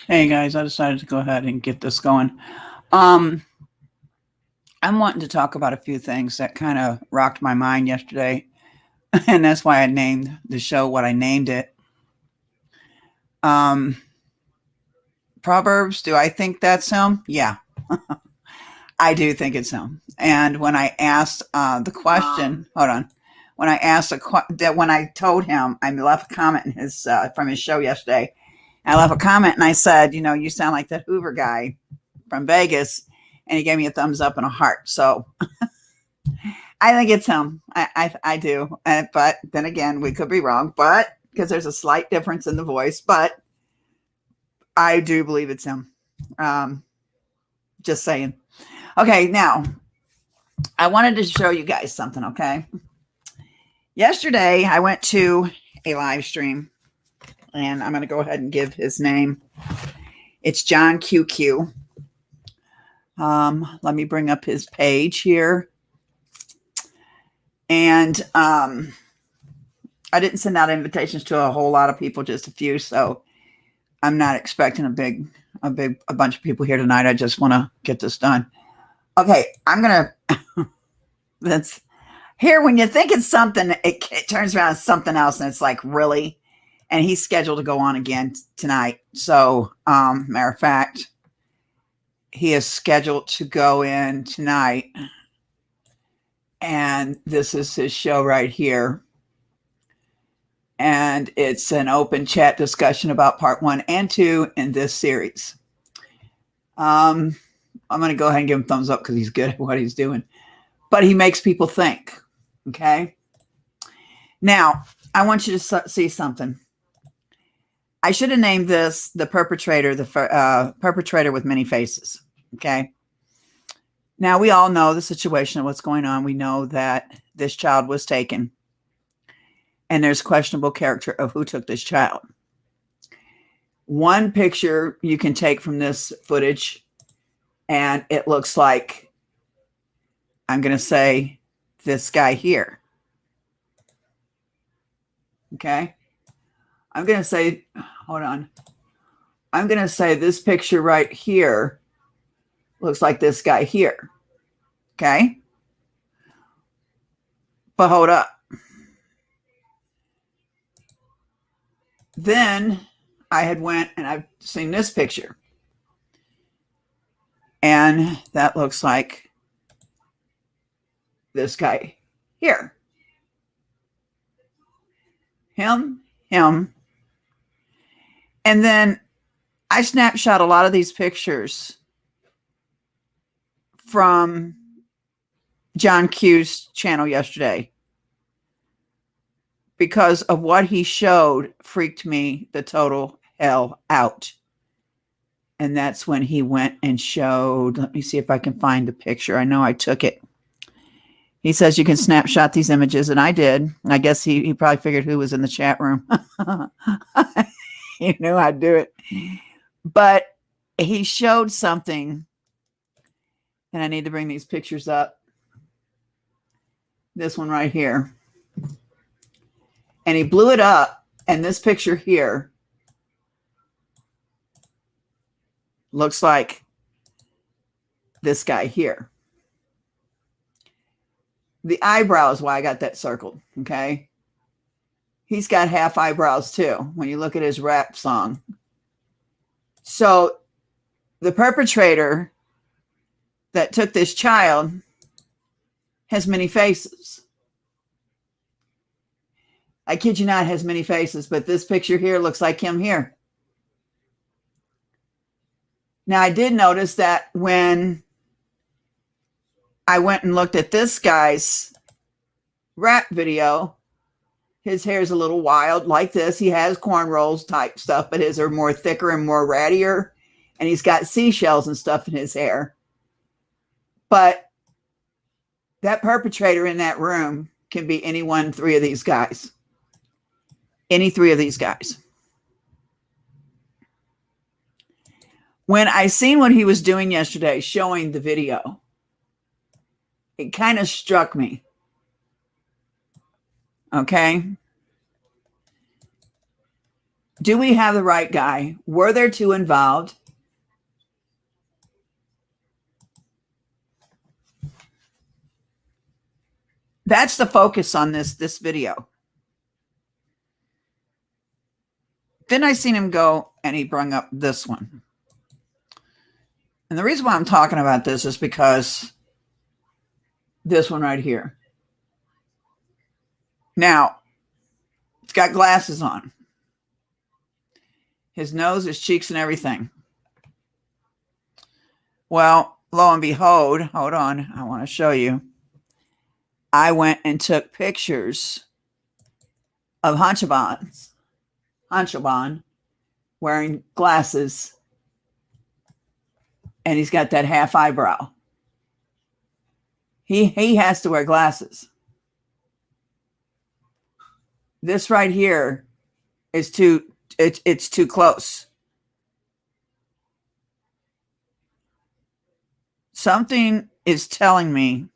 Hey guys, I decided to go ahead and get this going. Um, I'm wanting to talk about a few things that kind of rocked my mind yesterday, and that's why I named the show what I named it. Um, Proverbs, do I think that's him? Yeah, I do think it's him. And when I asked the question, hold on, when I asked that when I told him, I left a comment in his from his show yesterday. I left a comment and I said, you sound like that Hoover guy from Vegas, and he gave me a thumbs up and a heart. So I think it's him. I do. But then again, we could be wrong, but because there's a slight difference in the voice, but I do believe it's him. Um, just saying. Okay, now I wanted to show you guys something, okay? Yesterday, I went to a live stream, and I'm going to go ahead and give his name. It's John QQ. Let me bring up his page here. And I didn't send out invitations to a whole lot of people, just a few. So I'm not expecting a bunch of people here tonight. I just want to get this done. Okay, I'm gonna. That's here when you think it's something, it turns around as something else, and it's like really. And he's scheduled to go on again tonight. So, matter of fact, he is scheduled to go in tonight, and this is his show right here. And it's an open chat discussion about part 1 and 2 in this series. I'm going to go ahead and give him a thumbs up because he's good at what he's doing. But he makes people think, okay? Now, I want you to see something. I should have named this the perpetrator with many faces, okay? Now, we all know the situation of what's going on. We know that this child was taken. And there's questionable character of who took this child. One picture you can take from this footage, and it looks like, I'm going to say, this guy here. Okay? I'm going to say, hold on. I'm going to say this picture right here looks like this guy here. Okay? But hold up. Then I had went and I've seen this picture. And that looks like this guy here. Him. And then I snapshot a lot of these pictures from John Q's channel yesterday because of what he showed freaked me the total hell out. And that's when he went and showed, let me see if I can find the picture. I know I took it. He says you can snapshot these images, and I did. I guess he probably figured who was in the chat room. He knew I'd do it. But he showed something, and I need to bring these pictures up. This one right here. And he blew it up, and this picture here looks like this guy here. The eyebrow is why I got that circled, okay? He's got half eyebrows too when you look at his rap song. So the perpetrator that took this child has many faces. I kid you not, has many faces, but this picture here looks like him here. Now, I did notice that when I went and looked at this guy's rap video, his hair is a little wild like this. He has cornrows type stuff, but his are more thicker and more rattier. And he's got seashells and stuff in his hair. But that perpetrator in that room can be any one, three of these guys. Any three of these guys. When I seen what he was doing yesterday, showing the video, it kind of struck me. Okay? Do we have the right guy? Were there two involved? That's the focus on this video. Then I seen him go and he brought up this one. And the reason why I'm talking about this is because this one right here. Now, it's got glasses on. His nose, his cheeks, and everything. Well, lo and behold, hold on, I want to show you. I went and took pictures of Hanshaban wearing glasses, and he's got that half eyebrow. He has to wear glasses. This right here is it's too close. Something is telling me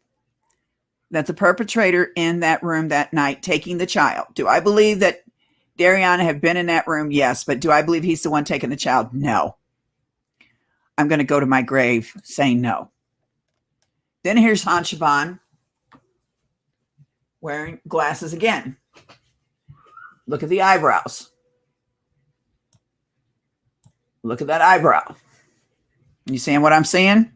that the perpetrator in that room that night taking the child. Do I believe that Dariana had been in that room? Yes. But do I believe he's the one taking the child? No. I'm going to go to my grave saying no. Then here's Hanshaban wearing glasses again. Look at the eyebrows. Look at that eyebrow. You seeing what I'm seeing?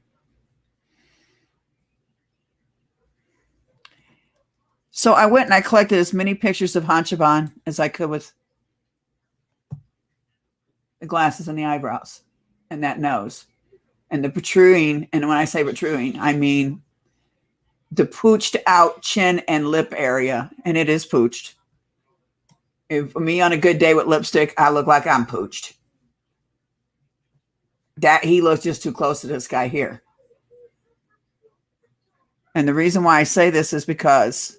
So I went and I collected as many pictures of Hanshaban as I could with the glasses and the eyebrows and that nose and the protruding. And when I say protruding, I mean the pooched out chin and lip area. And it is pooched. If me on a good day with lipstick, I look like I'm pooched. That he looks just too close to this guy here. And the reason why I say this is because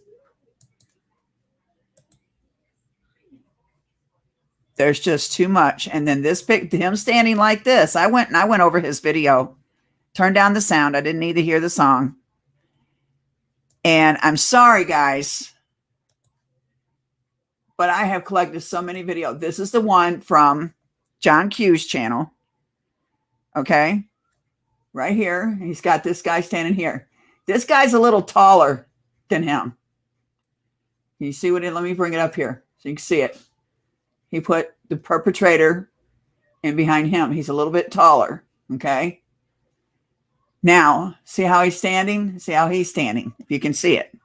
there's just too much. And then this pic, him standing like this, I went over his video, turned down the sound. I didn't need to hear the song. And I'm sorry, guys, but I have collected so many videos. This is the one from John Q's channel. Okay. Right here. He's got this guy standing here. This guy's a little taller than him. Can you see what it? Let me bring it up here so you can see it. He put the perpetrator in behind him. He's a little bit taller. Okay. Now, see how he's standing? See how he's standing, if you can see it.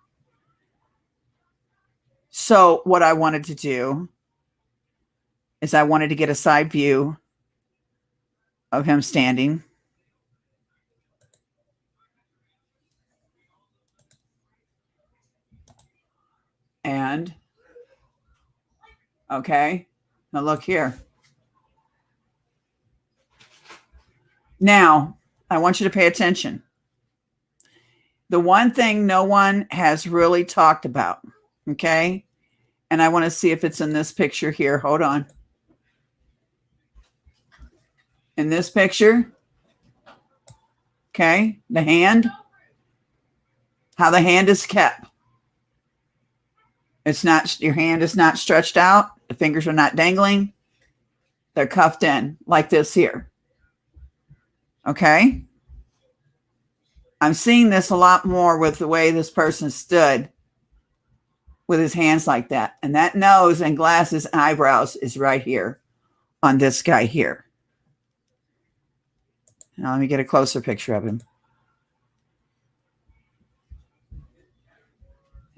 So what I wanted to do is I wanted to get a side view of him standing. And, okay, now look here. Now, I want you to pay attention. The one thing no one has really talked about, okay? And I want to see if it's in this picture here. Hold on. In this picture, okay, the hand, how the hand is kept. It's not, your hand is not stretched out. The fingers are not dangling. They're cuffed in like this here. Okay. I'm seeing this a lot more with the way this person stood with his hands like that. And that nose and glasses and eyebrows is right here on this guy here. Now let me get a closer picture of him.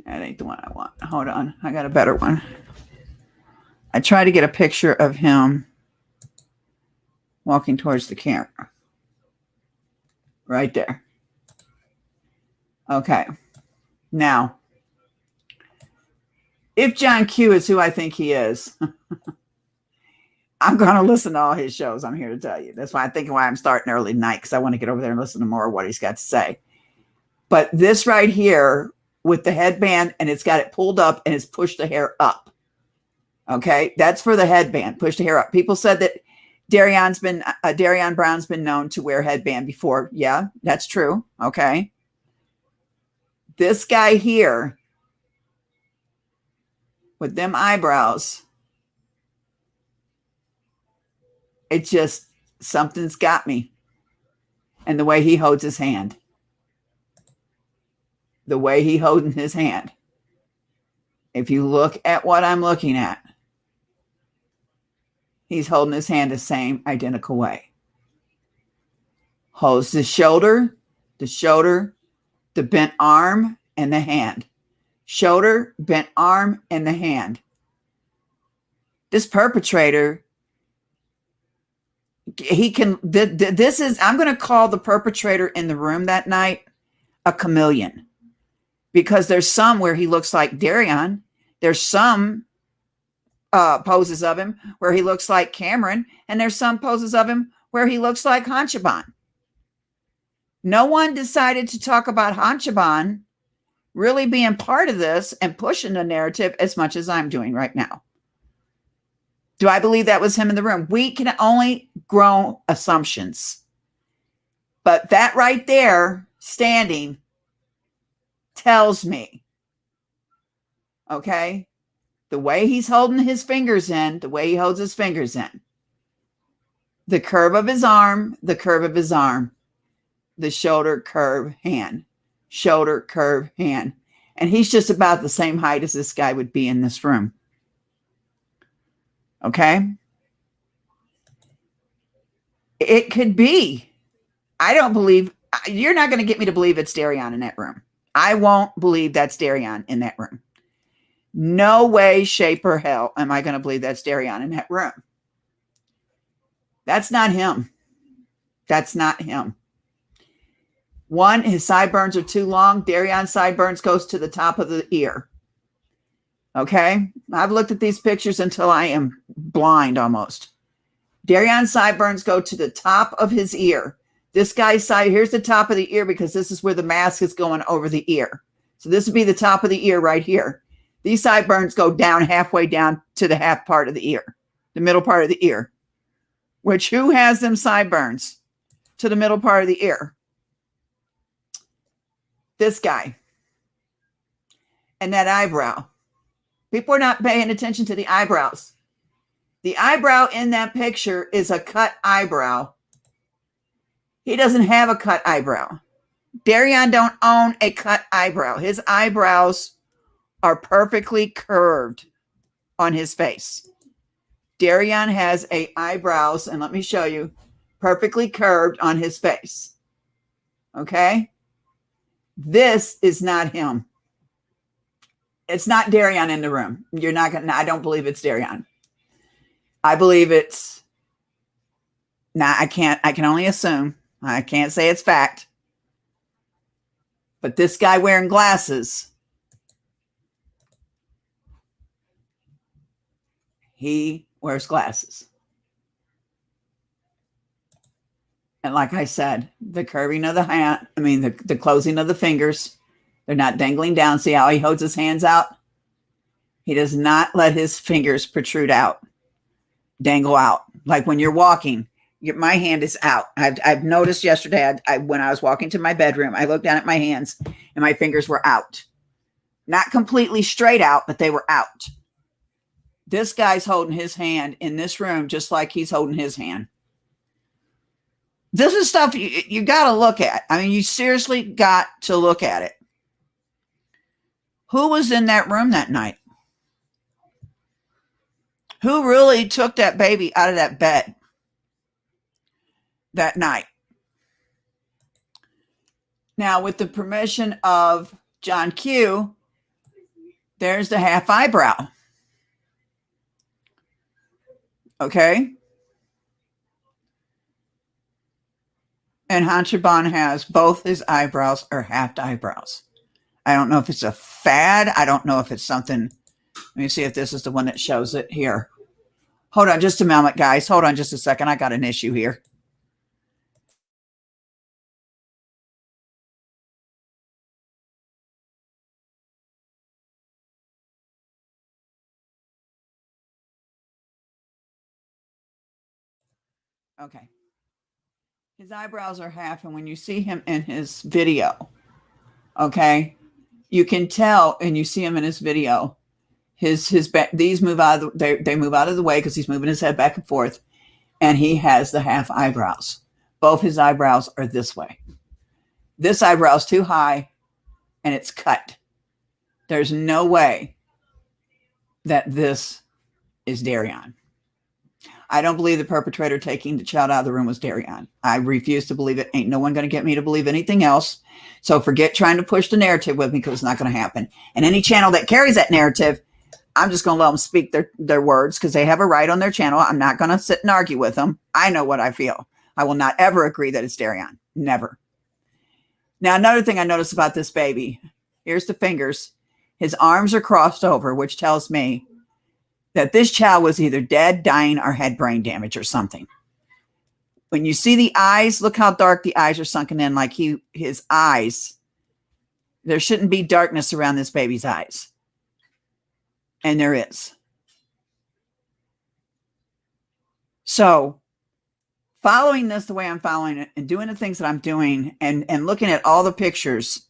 That ain't the one I want. Hold on. I got a better one. I tried to get a picture of him walking towards the camera. Right there. Okay. Now, if John Q is who I think he is, I'm going to listen to all his shows. I'm here to tell you. That's why I'm starting early tonight, because I want to get over there and listen to more of what he's got to say. But this right here with the headband, and it's got it pulled up and it's pushed the hair up. Okay. That's for the headband. Push the hair up. People said that Darian Brown's been known to wear headband before. Yeah, that's true. Okay. This guy here with them eyebrows It just, something's got me. And the way he holds his hand. The way he holding his hand. If you look at what I'm looking at, he's holding his hand the same identical way. Holds the shoulder, the bent arm, and the hand. Shoulder, bent arm, and the hand. This perpetrator, he can, this is, I'm going to call the perpetrator in the room that night a chameleon. Because there's some where he looks like Darion. There's some poses of him where he looks like Cameron. And there's some poses of him where he looks like Hanchaban. No one decided to talk about Hanchaban really being part of this and pushing the narrative as much as I'm doing right now. Do I believe that was him in the room? We can only grow assumptions. But that right there, standing, tells me, okay, the way he's holding his fingers in, the way he holds his fingers in, the curve of his arm, the curve of his arm, the shoulder curve hand, shoulder curve hand. And he's just about the same height as this guy would be in this room. Okay? It could be. I don't believe, you're not going to get me to believe it's Darion in that room. I won't believe that's Darion in that room. No way, shape, or hell am I going to believe that's Darion in that room. That's not him. That's not him. One, his sideburns are too long. Darion's sideburns goes to the top of the ear. Okay? I've looked at these pictures until I am blind almost. Darion's sideburns go to the top of his ear. This guy's side, here's the top of the ear because this is where the mask is going over the ear. So this would be the top of the ear right here. These sideburns go down halfway down to the half part of the ear, the middle part of the ear. Which, who has them sideburns to the middle part of the ear? This guy. And that eyebrow. People are not paying attention to the eyebrows. The eyebrow in that picture is a cut eyebrow. He doesn't have a cut eyebrow. Darion don't own a cut eyebrow. His eyebrows are perfectly curved on his face. Darion has eyebrows, and let me show you, perfectly curved on his face. Okay? This is not him. It's not Darion in the room. You're not going to, I don't believe it's Darion. I believe it's, I can only assume. I can't say it's fact. But this guy wearing glasses, he wears glasses. And like I said, the curving of the hand, the closing of the fingers, they're not dangling down. See how he holds his hands out? He does not let his fingers protrude out, dangle out. Like when you're walking, my hand is out. I've noticed yesterday, when I was walking to my bedroom, I looked down at my hands and my fingers were out. Not completely straight out, but they were out. This guy's holding his hand in this room just like he's holding his hand. This is stuff you got to look at. You seriously got to look at it. Who was in that room that night? Who really took that baby out of that bed that night? Now, with the permission of John Q, there's the half eyebrow. Okay? And Hanchaban has both his eyebrows are half eyebrows. I don't know if it's a fad. I don't know if it's something. Let me see if this is the one that shows it here. Hold on just a moment, guys. Hold on just a second. I got an issue here. Okay. His eyebrows are half, and when you see him in his video, okay, you can tell, and you see him in his video, these move out of they move out of the way because he's moving his head back and forth, and he has the half eyebrows. Both his eyebrows are this way. This eyebrow is too high and it's cut. There's no way that this is Darion. I don't believe the perpetrator taking the child out of the room was Darion. I refuse to believe it. Ain't no one going to get me to believe anything else. So forget trying to push the narrative with me, because it's not going to happen. And any channel that carries that narrative, I'm just going to let them speak their words, because they have a right on their channel. I'm not going to sit and argue with them. I know what I feel. I will not ever agree that it's Darion. Never. Now, another thing I noticed about this baby, here's the fingers. His arms are crossed over, which tells me that this child was either dead, dying, or had brain damage or something. When you see the eyes, look how dark the eyes are sunken in, like his eyes. There shouldn't be darkness around this baby's eyes. And there is. So following this the way I'm following it and doing the things that I'm doing and looking at all the pictures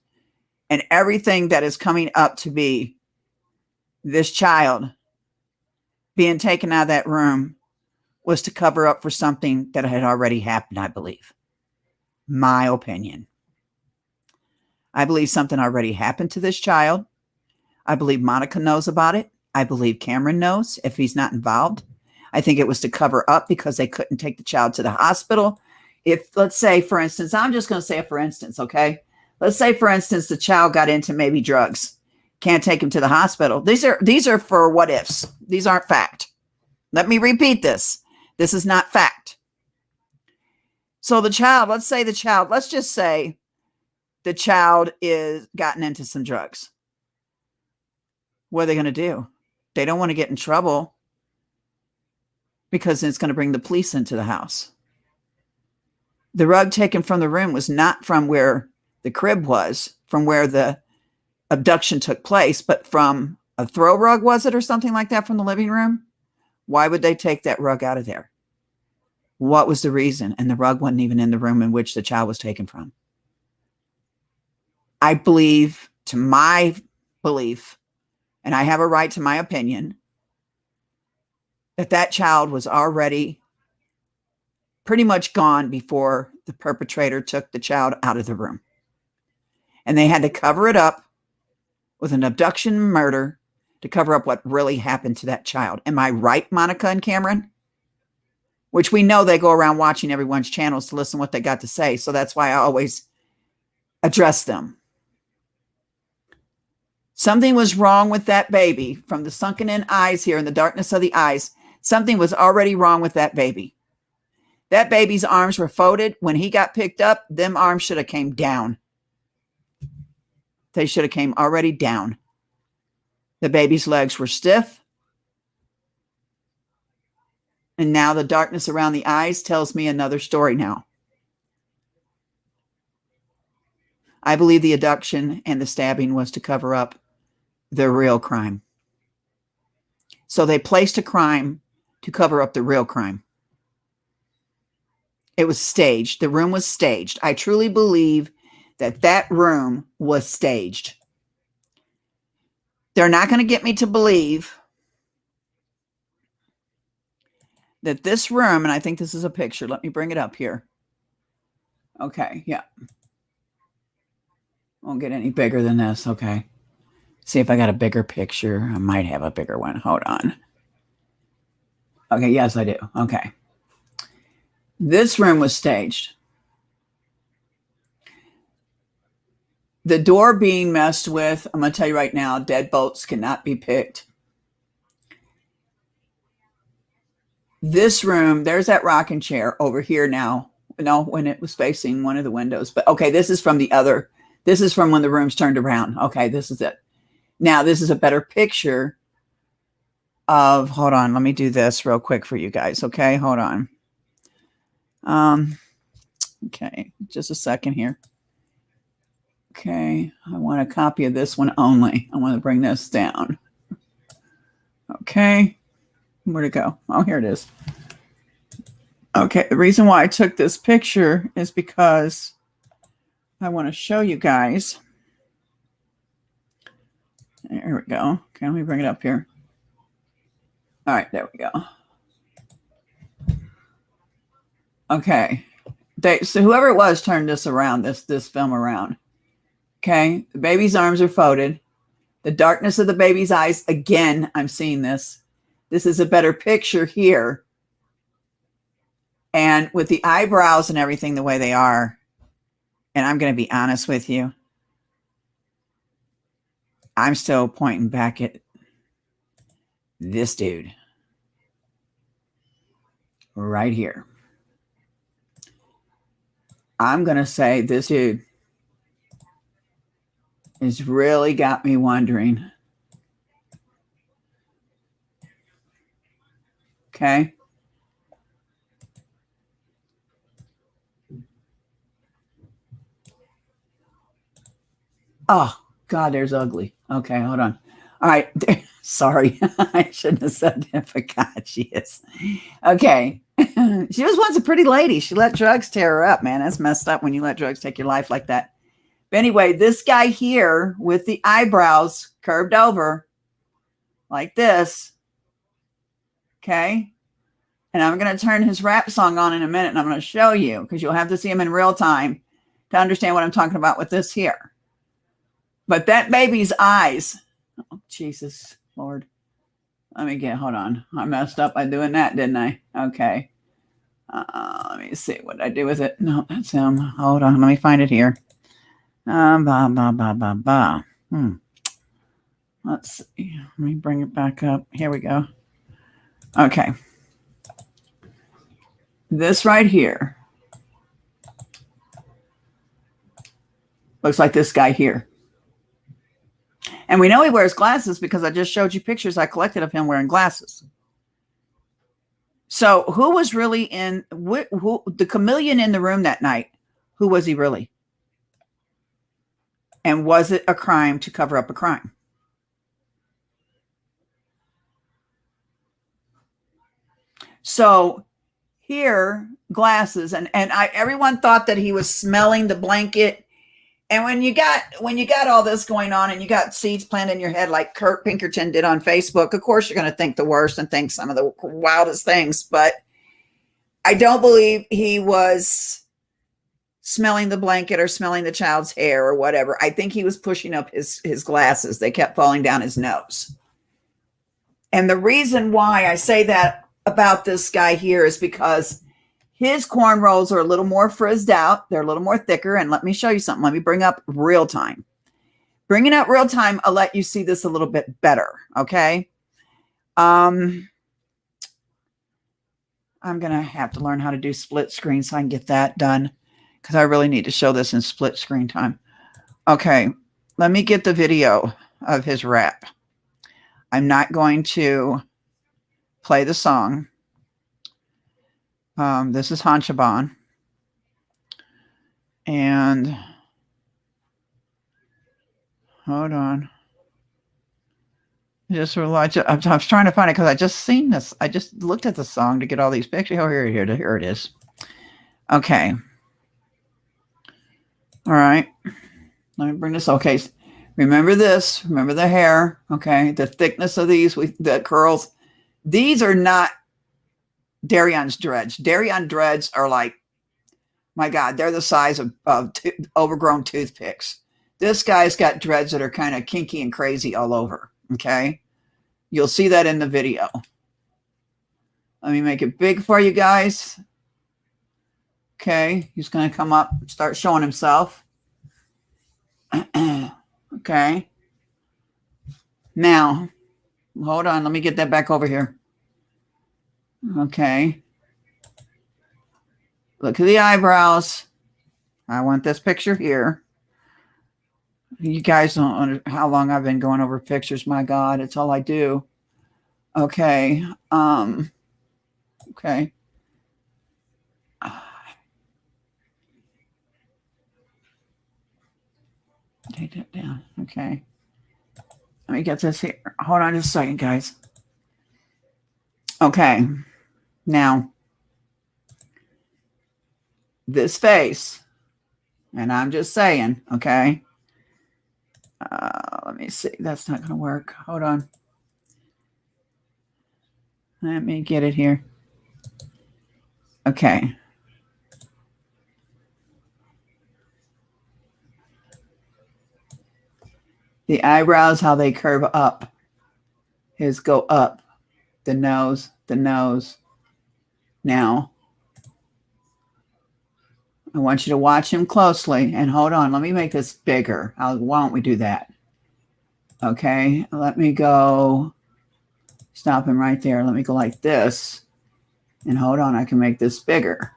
and everything that is coming up to be this child being taken out of that room was to cover up for something that had already happened, I believe. My opinion. I believe something already happened to this child. I believe Monica knows about it. I believe Cameron knows if he's not involved. I think it was to cover up because they couldn't take the child to the hospital. If, let's say, for instance, I'm just going to say it for instance, okay? Let's say, for instance, the child got into maybe drugs. Can't take him to the hospital. These are for what ifs. These aren't fact. Let me repeat this. This is not fact. So the child, let's just say the child is gotten into some drugs. What are they going to do? They don't want to get in trouble because it's going to bring the police into the house. The rug taken from the room was not from where the crib was, from where the abduction took place, but from a throw rug, was it, or something like that, from the living room? Why would they take that rug out of there? What was the reason? And the rug wasn't even in the room in which the child was taken from. I believe, to my belief, and I have a right to my opinion, that child was already pretty much gone before the perpetrator took the child out of the room. And they had to cover it up with an abduction murder to cover up what really happened to that child. Am I right, Monica and Cameron? Which we know they go around watching everyone's channels to listen to what they got to say. So that's why I always address them. Something was wrong with that baby. From the sunken in eyes here and the darkness of the eyes, something was already wrong with that baby. That baby's arms were folded. When he got picked up, them arms should have came down. They should have came already down. The baby's legs were stiff. And now the darkness around the eyes tells me another story now. I believe the abduction and the stabbing was to cover up the real crime. So they placed a crime to cover up the real crime. It was staged. The room was staged. I truly believe that room was staged. They're not going to get me to believe that this room, and I think this is a picture. Let me bring it up here. Okay, yeah. Won't get any bigger than this. Okay. See if I got a bigger picture. I might have a bigger one. Hold on. Okay, yes, I do. Okay. This room was staged. The door being messed with, I'm going to tell you right now, deadbolts cannot be picked. This room, there's that rocking chair over here now. No, when it was facing one of the windows. But okay, this is from when the room's turned around. Okay, this is it. Now, this is a better picture of, hold on, let me do this real quick for you guys. Okay, hold on. Okay, just a second here. Okay, I want a copy of this one only. I want to bring this down. Okay, where'd it go? Oh, here it is. Okay, the reason why I took this picture is because I want to show you guys. There we go. Okay, let me bring it up here. All right, there we go. Okay. So whoever it was turned this around, this film around. Okay. The baby's arms are folded. The darkness of the baby's eyes. Again, I'm seeing this. This is a better picture here. And with the eyebrows and everything the way they are, and I'm going to be honest with you, I'm still pointing back at this dude right here. I'm going to say this dude has really got me wondering. Okay. Oh, God, there's ugly. Okay, hold on. All right. Sorry. I shouldn't have said that, but God, she is. Okay. She was once a pretty lady. She let drugs tear her up, man. That's messed up when you let drugs take your life like that. But anyway, this guy here with the eyebrows curved over like this. Okay. And I'm going to turn his rap song on in a minute and I'm going to show you because you'll have to see him in real time to understand what I'm talking about with this here. But that baby's eyes, oh, Jesus, Lord. Hold on. I messed up by doing that, didn't I? Okay. Let me see what I do with it. No, that's him. Hold on. Let me find it here. Let's see. Let me bring it back up. Here we go. Okay. This right here looks like this guy here. And we know he wears glasses because I just showed you pictures I collected of him wearing glasses. So who was really the chameleon in the room that night? Who was he really? And was it a crime to cover up a crime? So here, glasses, and everyone thought that he was smelling the blanket. And when you got all this going on and you got seeds planted in your head like Kurt Pinkerton did on Facebook, of course you're going to think the worst and think some of the wildest things. But I don't believe he was smelling the blanket or smelling the child's hair or whatever. I think he was pushing up his glasses. They kept falling down his nose. And the reason why I say that about this guy here is because his cornrows are a little more frizzed out. They're a little more thicker. And let me show you something. Let me bring up real time. Bringing up real time, I'll let you see this a little bit better. Okay. I'm going to have to learn how to do split screen so I can get that done because I really need to show this in split screen time. Okay. Let me get the video of his rap. I'm not going to play the song. This is Hanshaban. And hold on. I was trying to find it because I just seen this. I just looked at the song to get all these pictures. Oh, here it is. Okay. All right. Let me bring this. Okay. Remember this. Remember the hair. Okay. The thickness of the curls. These are not Darion's dreads. Darion dreads are like, my God, they're the size of overgrown toothpicks. This guy's got dreads that are kind of kinky and crazy all over. Okay. You'll see that in the video. Let me make it big for you guys. Okay. He's going to come up and start showing himself. Okay. Now, hold on. Let me get that back over here. Okay. Look at the eyebrows. I want this picture here. You guys don't know how long I've been going over pictures. My God, it's all I do. Okay. Okay. Take that down. Okay. Let me get this here. Hold on just a second, guys. Okay. Now, this face, and I'm just saying, okay. Let me see. That's not going to work. Hold on. Let me get it here. Okay. The eyebrows, how they curve up. His go up. The nose, the nose. Now, I want you to watch him closely. And hold on, let me make this bigger. Why don't we do that? Okay, let me go. Stop him right there. Let me go like this. And hold on, I can make this bigger.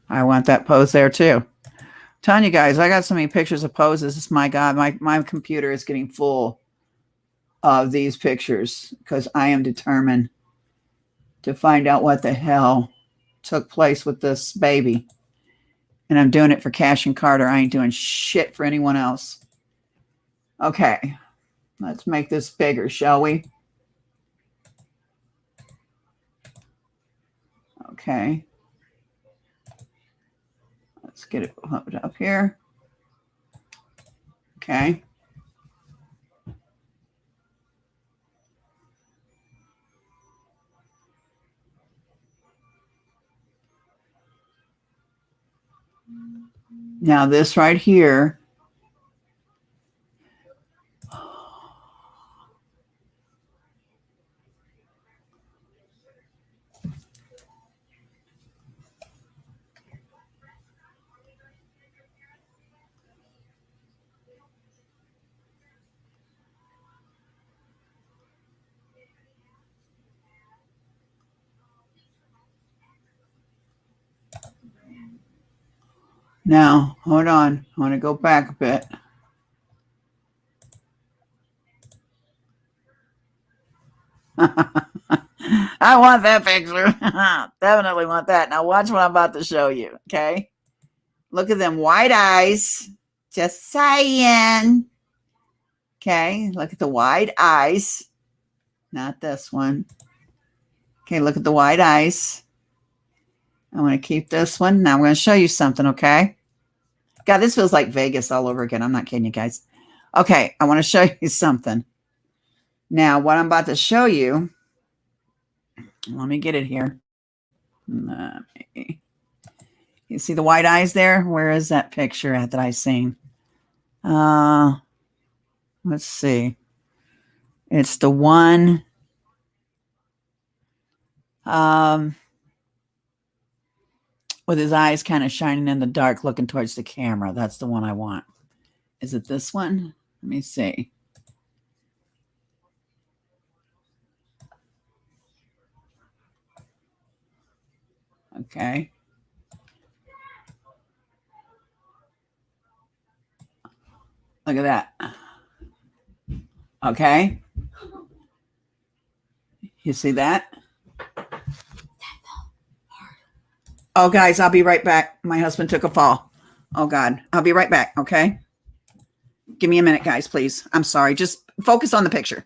I want that pose there too. I'm telling you guys, I got so many pictures of poses. This, my God, my computer is getting full of these pictures because I am determined to find out what the hell took place with this baby. And I'm doing it for Cash and Carter. I ain't doing shit for anyone else. Okay, let's make this bigger, shall we? Okay. Let's get it up here. Okay. Now this right here. Now, hold on. I want to go back a bit. I want that picture. Definitely want that. Now watch what I'm about to show you. Okay. Look at them wide eyes. Just saying. Okay. Look at the wide eyes. Not this one. Okay. Look at the wide eyes. I want to keep this one. Now I'm going to show you something. Okay. God, this feels like Vegas all over again. I'm not kidding you guys. Okay. I want to show you something. Now, what I'm about to show you, let me get it here. You see the white eyes there? Where is that picture at that I seen? Let's see. It's the one with his eyes kind of shining in the dark, looking towards the camera. That's the one I want. Is it this one? Let me see. Okay. Look at that. Okay. You see that? Oh, guys, I'll be right back. My husband took a fall. Oh, God. I'll be right back. Okay. Give me a minute, guys, please. I'm sorry. Just focus on the picture.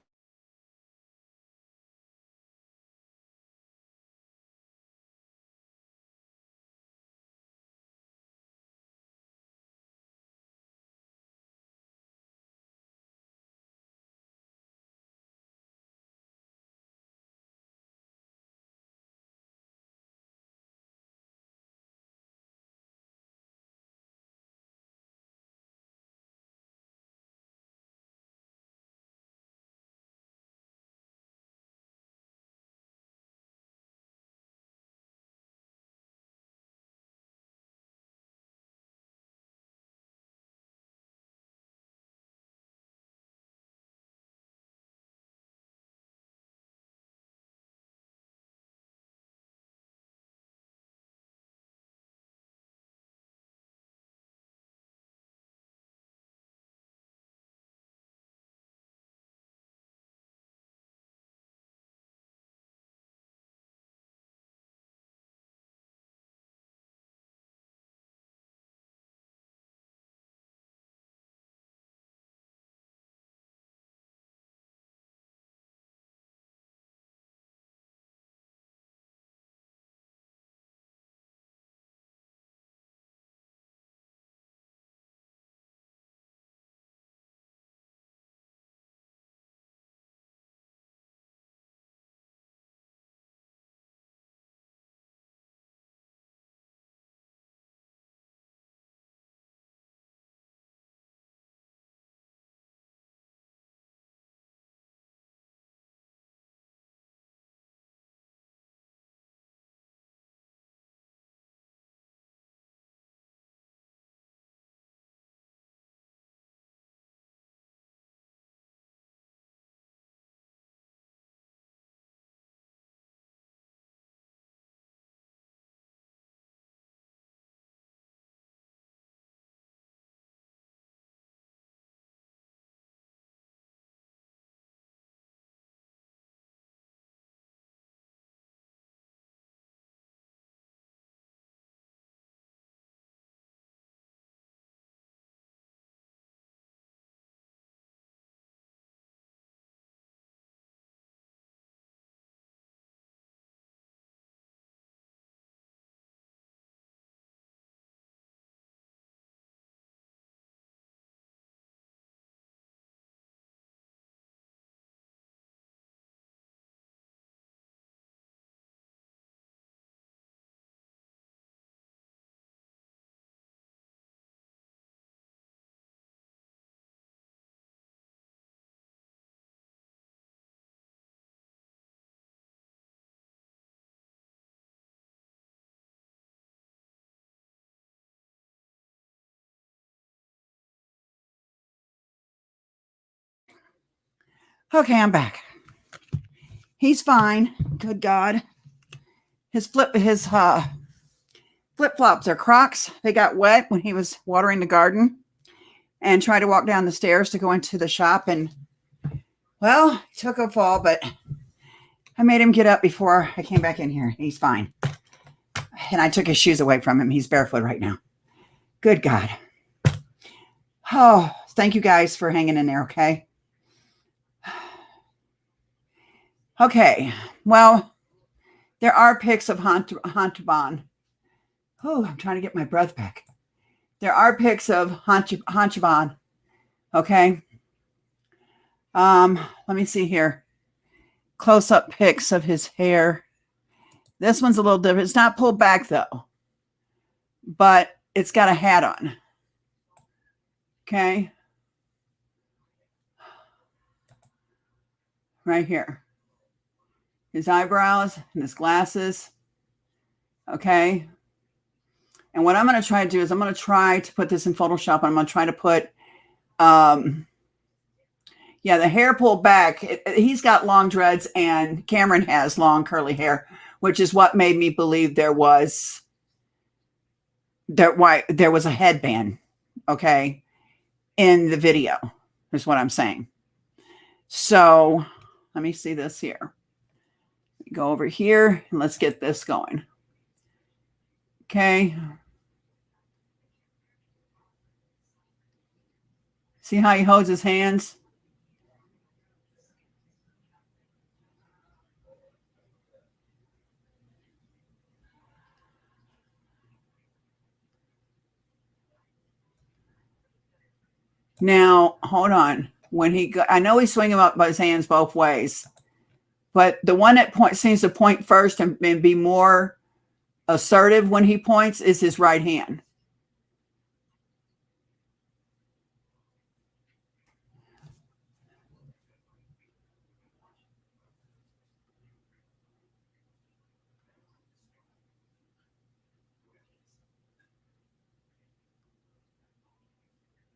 Okay, I'm back. He's fine. Good God. His flip-flops are Crocs. They got wet when he was watering the garden and tried to walk down the stairs to go into the shop. And, well, he took a fall, but I made him get up before I came back in here. He's fine. And I took his shoes away from him. He's barefoot right now. Good God. Oh, thank you guys for hanging in there, okay? Okay, well, there are pics of Hanchaban. Oh, I'm trying to get my breath back. There are pics of Hanchaban, okay? Let me see here. Close-up pics of his hair. This one's a little different. It's not pulled back, though, but it's got a hat on, okay? Right here. His eyebrows and his glasses. Okay. And what I'm going to try to do is I'm going to try to put this in Photoshop. I'm going to try to put, the hair pulled back. He's got long dreads and Cameron has long curly hair, which is what made me believe there was a headband. Okay. In the video is what I'm saying. So let me see this here. Go over here and let's get this going. Okay. See how he holds his hands? Now, hold on. I know he's swinging up by his hands both ways, but the one that seems to point first and be more assertive when he points is his right hand.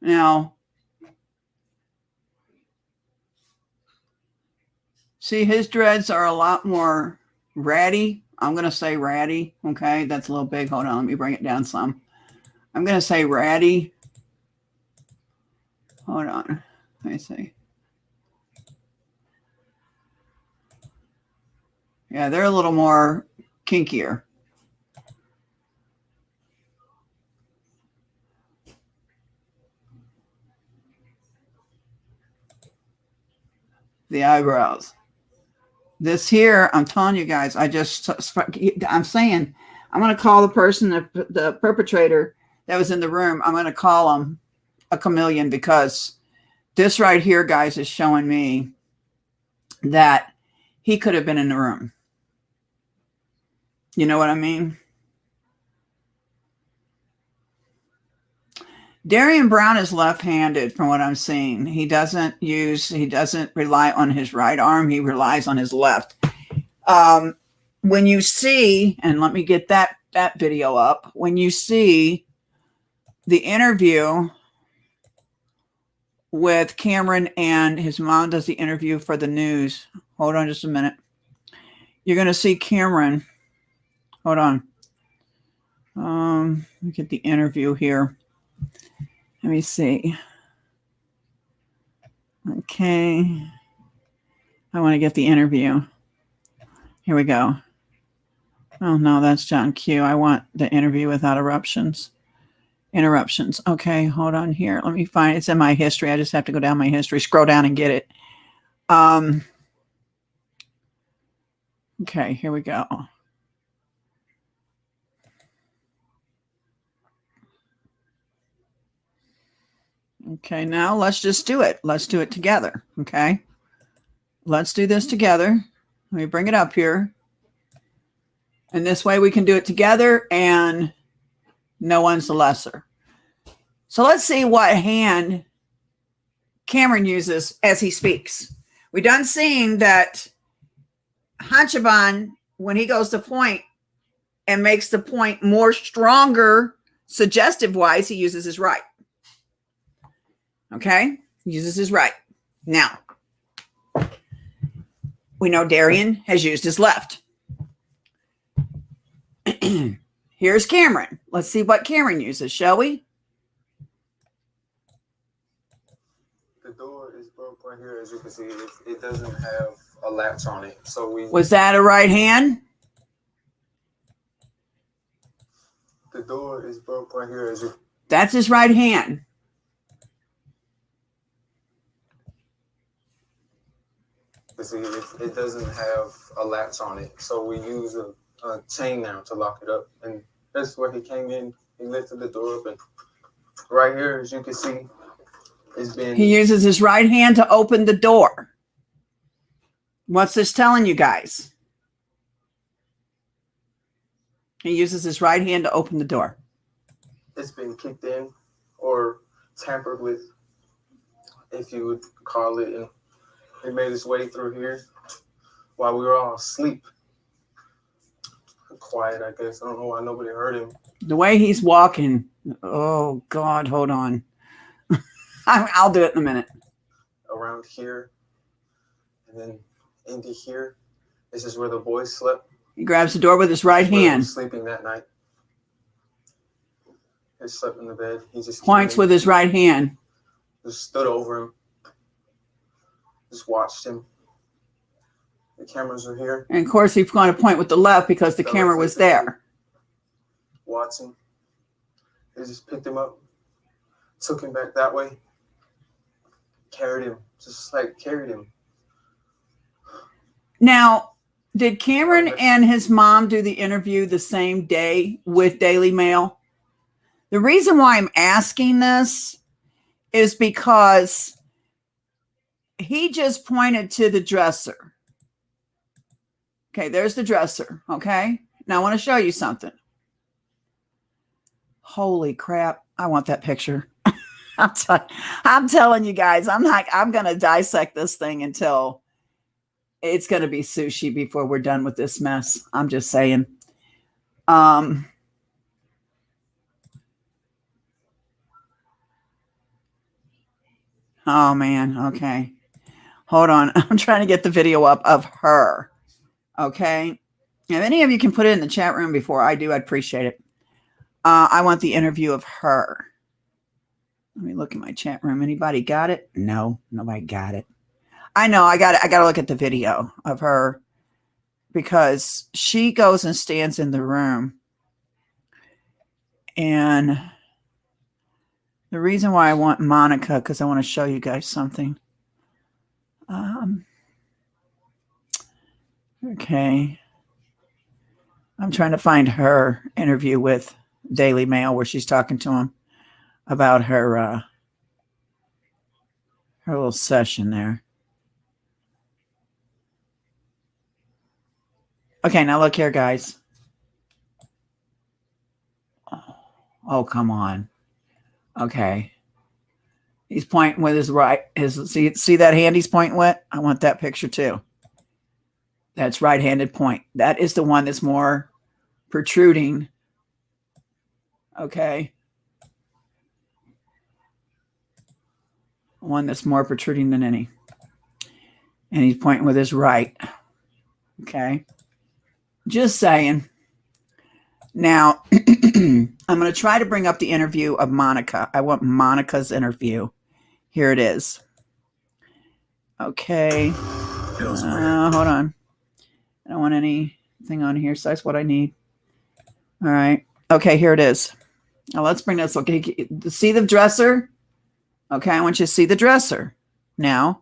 Now, see, his dreads are a lot more ratty. I'm going to say ratty. Okay, that's a little big. Hold on, let me bring it down some. I'm going to say ratty. Hold on. Let me see. Yeah, they're a little more kinkier. The eyebrows. This here, I'm telling you guys, I'm saying, I'm going to call the person, the perpetrator that was in the room, I'm going to call him a chameleon, because this right here, guys, is showing me that he could have been in the room. You know what I mean? Darian Brown is left-handed from what I'm seeing. He doesn't rely on his right arm. He relies on his left. When you see, and let me get that video up, when you see the interview with Cameron and his mom does the interview for the news. Hold on just a minute. You're going to see Cameron. Hold on. Let me get the interview here. Let me see. Okay. I want to get the interview. Here we go. Oh, no, that's John Q. I want the interview without interruptions. Okay, hold on here. Let me find it's in my history. I just have to go down my history, scroll down and get it. Okay, here we go. Okay, now let's just do it. Let's do it together. Okay. Let's do this together. Let me bring it up here. And this way we can do it together and no one's the lesser. So let's see what hand Cameron uses as he speaks. We done seen that Hanchaban, when he goes to point and makes the point more stronger, suggestive wise, he uses his right. Okay? He uses his right. Now, We know Darian has used his left. Here's Cameron. Let's see what Cameron uses, shall we? The door is broke right here, as you can see. It doesn't have a latch on it. So Was that a right hand? The door is broke right here, as you. That's his right hand. See, it doesn't have a latch on it, so we use a chain now to lock it up. And that's where he came in. He lifted the door up, and right here, as you can see, it's been. He uses his right hand to open the door. What's this telling you guys? He uses his right hand to open the door. It's been kicked in or tampered with, if you would call it, and it made its way through here while we were all asleep. Quiet, I guess. I don't know why nobody heard him. The way he's walking. Oh, God, hold on. I'll do it in a minute. Around here and then into here. This is where the boys slept. He grabs the door with his right hand. Sleeping that night. He slept in the bed. He just points with his right hand. Just stood over him. Just watched him. The cameras are here. And of course, he's going to point with the left because the camera was there. Watching. They just picked him up, took him back that way, carried him, just like carried him. Now, did Cameron and his mom do the interview the same day with Daily Mail? The reason why I'm asking this is because he just pointed to the dresser. Okay, there's the dresser. Okay, now I want to show you something. Holy crap. I want that picture. I'm telling you guys, I'm going to dissect this thing until it's going to be sushi before we're done with this mess. I'm just saying. Oh, man. Okay. Hold on. I'm trying to get the video up of her. Okay. If any of you can put it in the chat room before I do, I'd appreciate it. I want the interview of her. Let me look at my chat room. Anybody got it? No, nobody got it. I know I got it. I got to look at the video of her because she goes and stands in the room. And the reason why I want Monica, because I want to show you guys something. Okay. I'm trying to find her interview with Daily Mail where she's talking to him about her little session there. Okay, now look here, guys. Oh, come on. Okay. He's pointing with his right. See that hand he's pointing with? I want that picture too. That's right-handed point. That is the one that's more protruding. Okay. One that's more protruding than any. And he's pointing with his right. Okay. Just saying. Now, I'm going to try to bring up the interview of Monica. I want Monica's interview. Here it is. Okay. Hold on. I don't want anything on here. So that's what I need. All right. Okay, here it is. Now let's bring this. Okay, see the dresser? Okay, I want you to see the dresser. Now,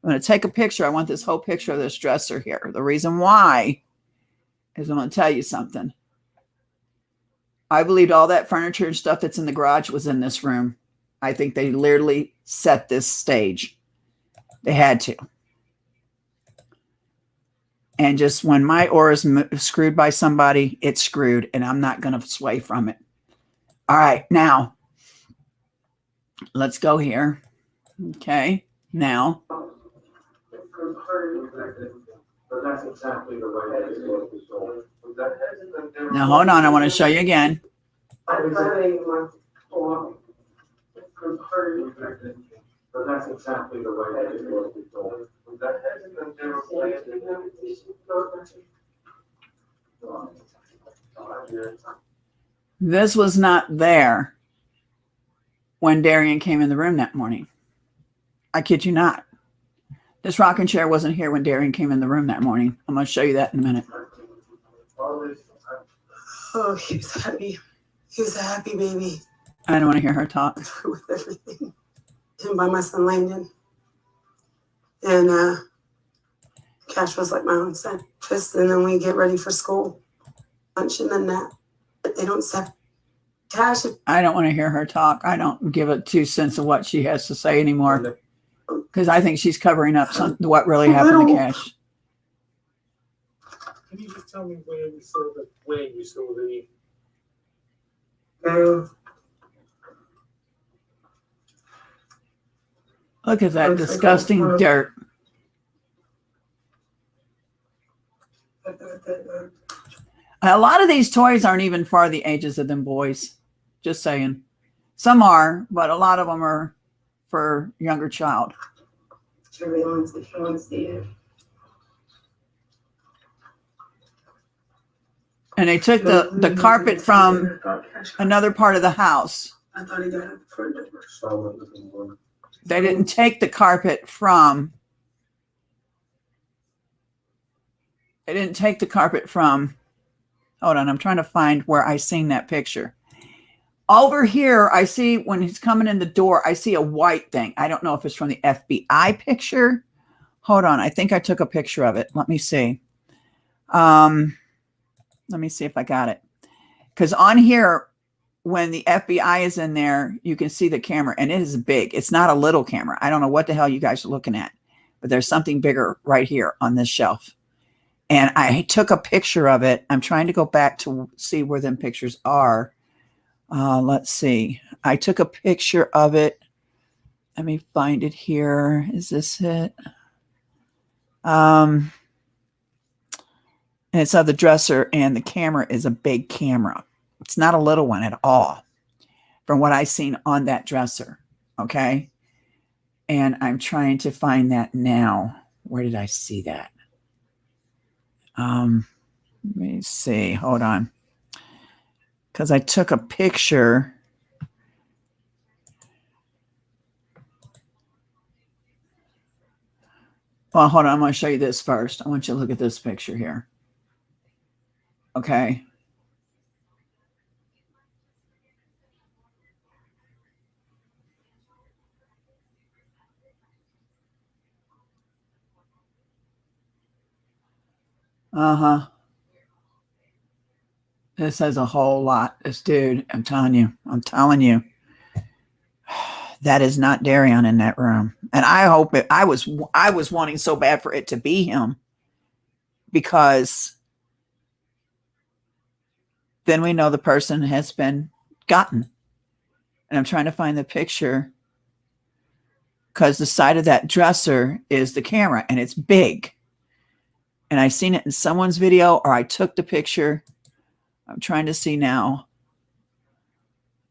I'm going to take a picture. I want this whole picture of this dresser here. The reason why is I'm going to tell you something. I believed all that furniture and stuff that's in the garage was in this room. I think they literally set this stage. They had to. And just when my aura is screwed by somebody, it's screwed, and I'm not going to sway from it. All right, now, let's go here. Okay, now. Now, hold on. I want to show you again. This was not there when Darian came in the room that morning. I kid you not. This rocking chair wasn't here when Darian came in the room that morning. I'm going to show you that in a minute. Oh, he was happy. He was a happy baby. I don't want to hear her talk. With everything. Him by my son Langdon. And Cash was like my own son. And then we get ready for school. Lunch and then nap. They don't separate. Cash. I don't want to hear her talk. I don't give it 2 cents of what she has to say anymore. Because I think she's covering up what really happened to Cash. Can you just tell me where you saw the Look at that disgusting dirt. A lot of these toys aren't even for the ages of them boys. Just saying. Some are, but a lot of them are for younger child. And they took the carpet from another part of the house. I thought he got it for a They didn't take the carpet from. They didn't take the carpet from. Hold on, I'm trying to find where I seen that picture. Over here, I see when he's coming in the door, I see a white thing. I don't know if it's from the FBI picture. Hold on, I think I took a picture of it. Let me see. Let me see if I got it. Because on here, when the FBI is in there, you can see the camera, and it is big. It's not a little camera. I don't know what the hell you guys are looking at, but there's something bigger right here on this shelf. And I took a picture of it. I'm trying to go back to see where them pictures are. Let's see. I took a picture of it. Let me find it here. Is this it? And it's of the dresser, and the camera is a big camera. It's not a little one at all from what I've seen on that dresser. Okay. And I'm trying to find that now. Where did I see that? Let me see. Hold on. Because I took a picture. Well, hold on. I'm going to show you this first. I want you to look at this picture here. Okay. Uh-huh. This says a whole lot. This dude, I'm telling you, that is not Darian in that room. And I hope it, I was wanting so bad for it to be him, because then we know the person has been gotten. And I'm trying to find the picture, because the side of that dresser is the camera, and it's big. And I seen it in someone's video, or I took the picture. I'm trying to see now.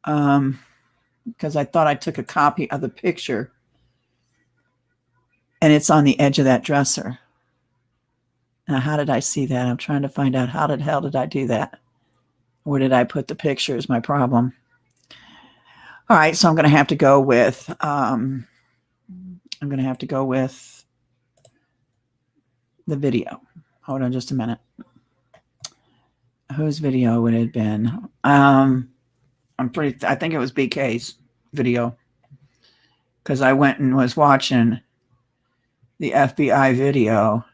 Because I thought I took a copy of the picture. And it's on the edge of that dresser. Now, how did I see that? I'm trying to find out how the hell did I do that? Where did I put the picture is my problem. All right, so I'm going to have to go with the video. Hold on just a minute. Whose video would it have been? I think it was BK's video, because I went and was watching the FBI video,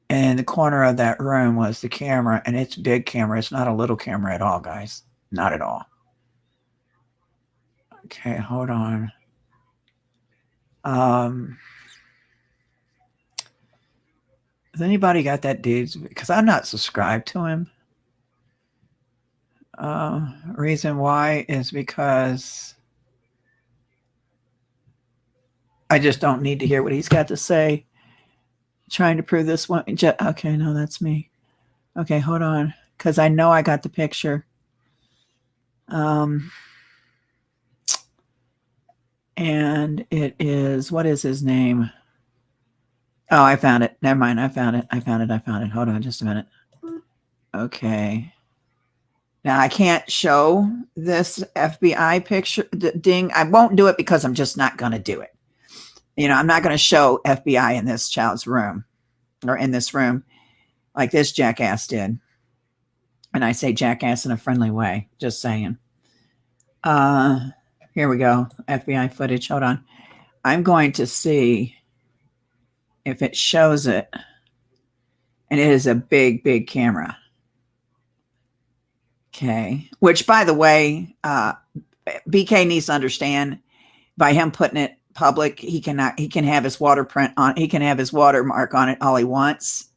and in the corner of that room was the camera, and it's a big camera. It's not a little camera at all, guys. Not at all. Okay, hold on. Has anybody got that dude's? Because I'm not subscribed to him. Reason why is because I just don't need to hear what he's got to say. Trying to prove this one. Okay, no, that's me. Okay, hold on. Because I know I got the picture. And And it is, what is his name? Oh, I found it. Never mind. I found it. Hold on just a minute. Okay. Now I can't show this FBI picture ding. I won't do it because I'm just not going to do it. I'm not going to show FBI in this child's room or in this room like this jackass did. And I say jackass in a friendly way, just saying. Here we go. FBI footage. Hold on. I'm going to see if it shows it. And it is a big, big camera. Okay. Which, by the way, BK needs to understand by him putting it public, he can have his watermark on it all he wants.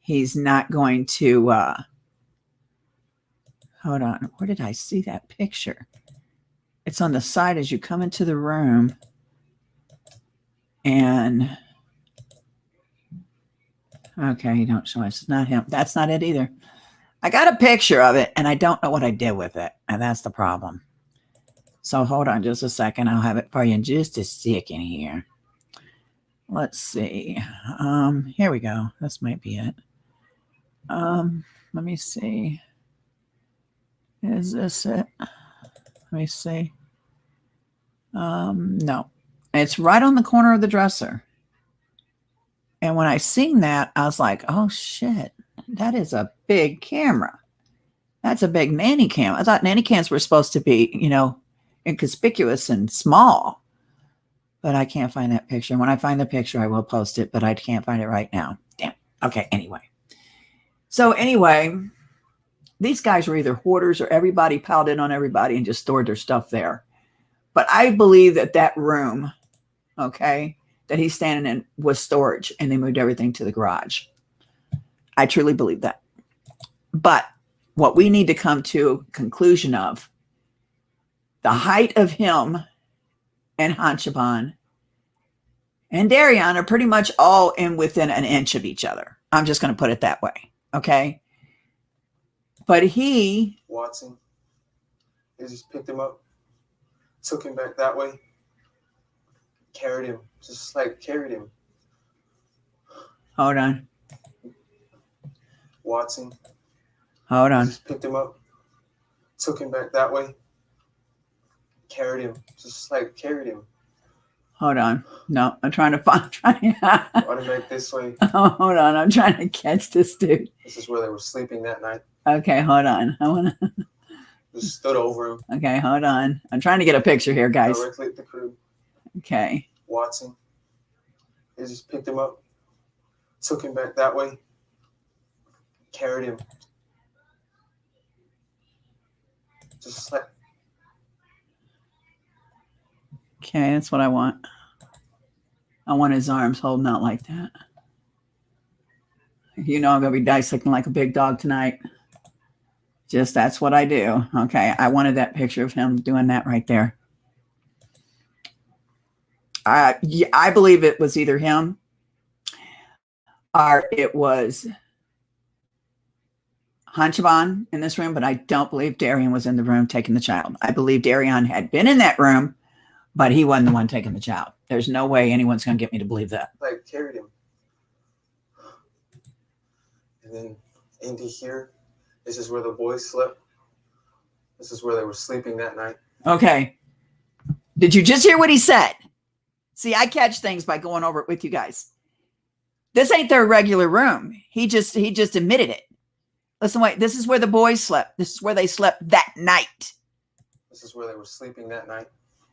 He's not going to, hold on. Where did I see that picture? It's on the side as you come into the room. And okay, you don't show us. It's not him. That's not it either. I got a picture of it and I don't know what I did with it. And that's the problem. So hold on just a second. I'll have it for you in just a second here. Let's see. Here we go. This might be it. Let me see. Is this it? Let me see. No. It's right on the corner of the dresser. And when I seen that, I was like, oh shit, that is a big camera. That's a big nanny cam. I thought nanny cams were supposed to be, inconspicuous and small. But I can't find that picture. When I find the picture, I will post it, but I can't find it right now. Damn. Okay, anyway. So anyway, these guys were either hoarders or everybody piled in on everybody and just stored their stuff there. But I believe that room, okay, that he's standing in was storage and they moved everything to the garage. I truly believe that. But what we need to come to a conclusion of, the height of him and Hanshaban and Darian are pretty much all within an inch of each other. I'm just going to put it that way. Okay. But Watson, they just picked him up, took him back that way, carried him, carried him. Hold on. Watson. Hold on. Just picked him up, took him back that way, carried him, carried him. Hold on. No, I'm trying to find. Brought him back this way. Hold on. I'm trying to catch this dude. This is where they were sleeping that night. Okay, hold on. I want to. Just stood over him. Okay, hold on. I'm trying to get a picture here, guys. Directly at the crib. Okay. Watson. They just picked him up, took him back that way, carried him. Just Okay, that's what I want. I want his arms holding out like that. I'm going to be dissecting like a big dog tonight. Just that's what I do. Okay, I wanted that picture of him doing that right there. I believe it was either him or it was Hanshaban in this room, but I don't believe Darian was in the room taking the child. I believe Darian had been in that room, but he wasn't the one taking the child. There's no way anyone's going to get me to believe that. Carried him. And then Indy here. This is where the boys slept. This is where they were sleeping that night. Okay. Did you just hear what he said? See, I catch things by going over it with you guys. This ain't their regular room. He just admitted it. Listen, wait, this is where the boys slept. This is where they slept that night. This is where they were sleeping that night.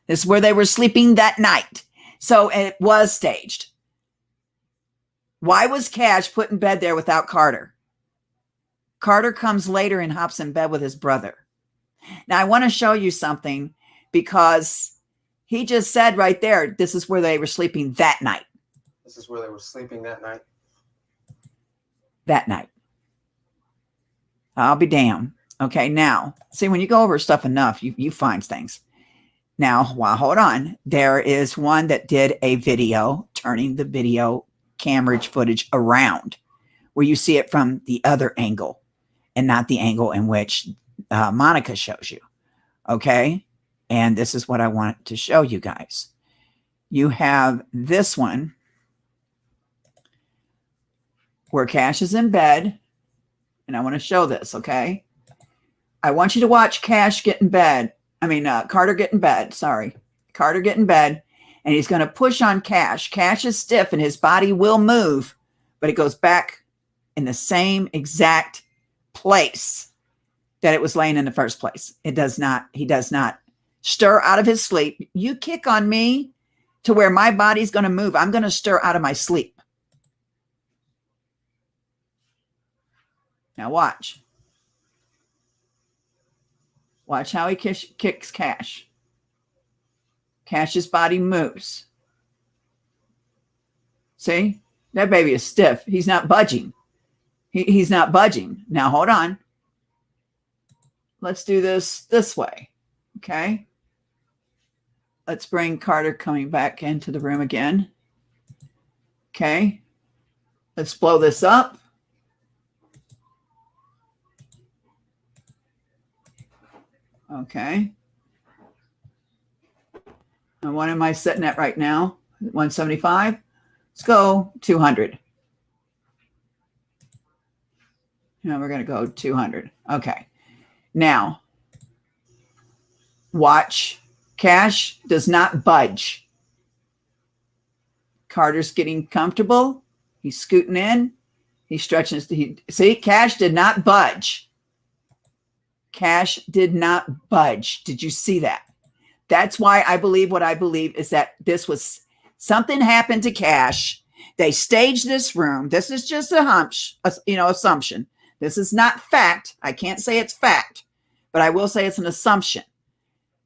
This is where they were sleeping that night. So it was staged. Why was Cash put in bed there without Carter? Carter comes later and hops in bed with his brother. Now, I want to show you something because he just said right there, this is where they were sleeping that night. This is where they were sleeping that night. That night. I'll be damned. Okay, now, see, when you go over stuff enough, you find things. Now, well, hold on. There is one that did a video, turning the video camera footage around, where you see it from the other angle and not the angle in which Monica shows you. Okay? And this is what I want to show you guys. You have this one where Cash is in bed. And I want to show this, okay? I want you to watch Cash get in bed. Carter get in bed. Sorry. Carter get in bed. And he's going to push on Cash. Cash is stiff and his body will move, but it goes back in the same exact place that it was laying in the first place. He does not stir out of his sleep. You kick on me to where my body's going to move. I'm going to stir out of my sleep. Now watch. Watch how he kicks Cash. Cash's body moves. See? That baby is stiff. He's not budging. He's not budging. Now, hold on. Let's do this way. Okay? Let's bring Carter coming back into the room again. Okay? Let's blow this up. Okay. And what am I sitting at right now? 175. Let's go 200. Now we're going to go 200. Okay. Now, watch. Cash does not budge. Carter's getting comfortable. He's scooting in. He's stretching his. See, Cash did not budge. Cash did not budge. Did you see that? That's why I believe what I believe is that this was something happened to Cash. They staged this room. This is just a hunch, assumption. This is not fact. I can't say it's fact, but I will say it's an assumption.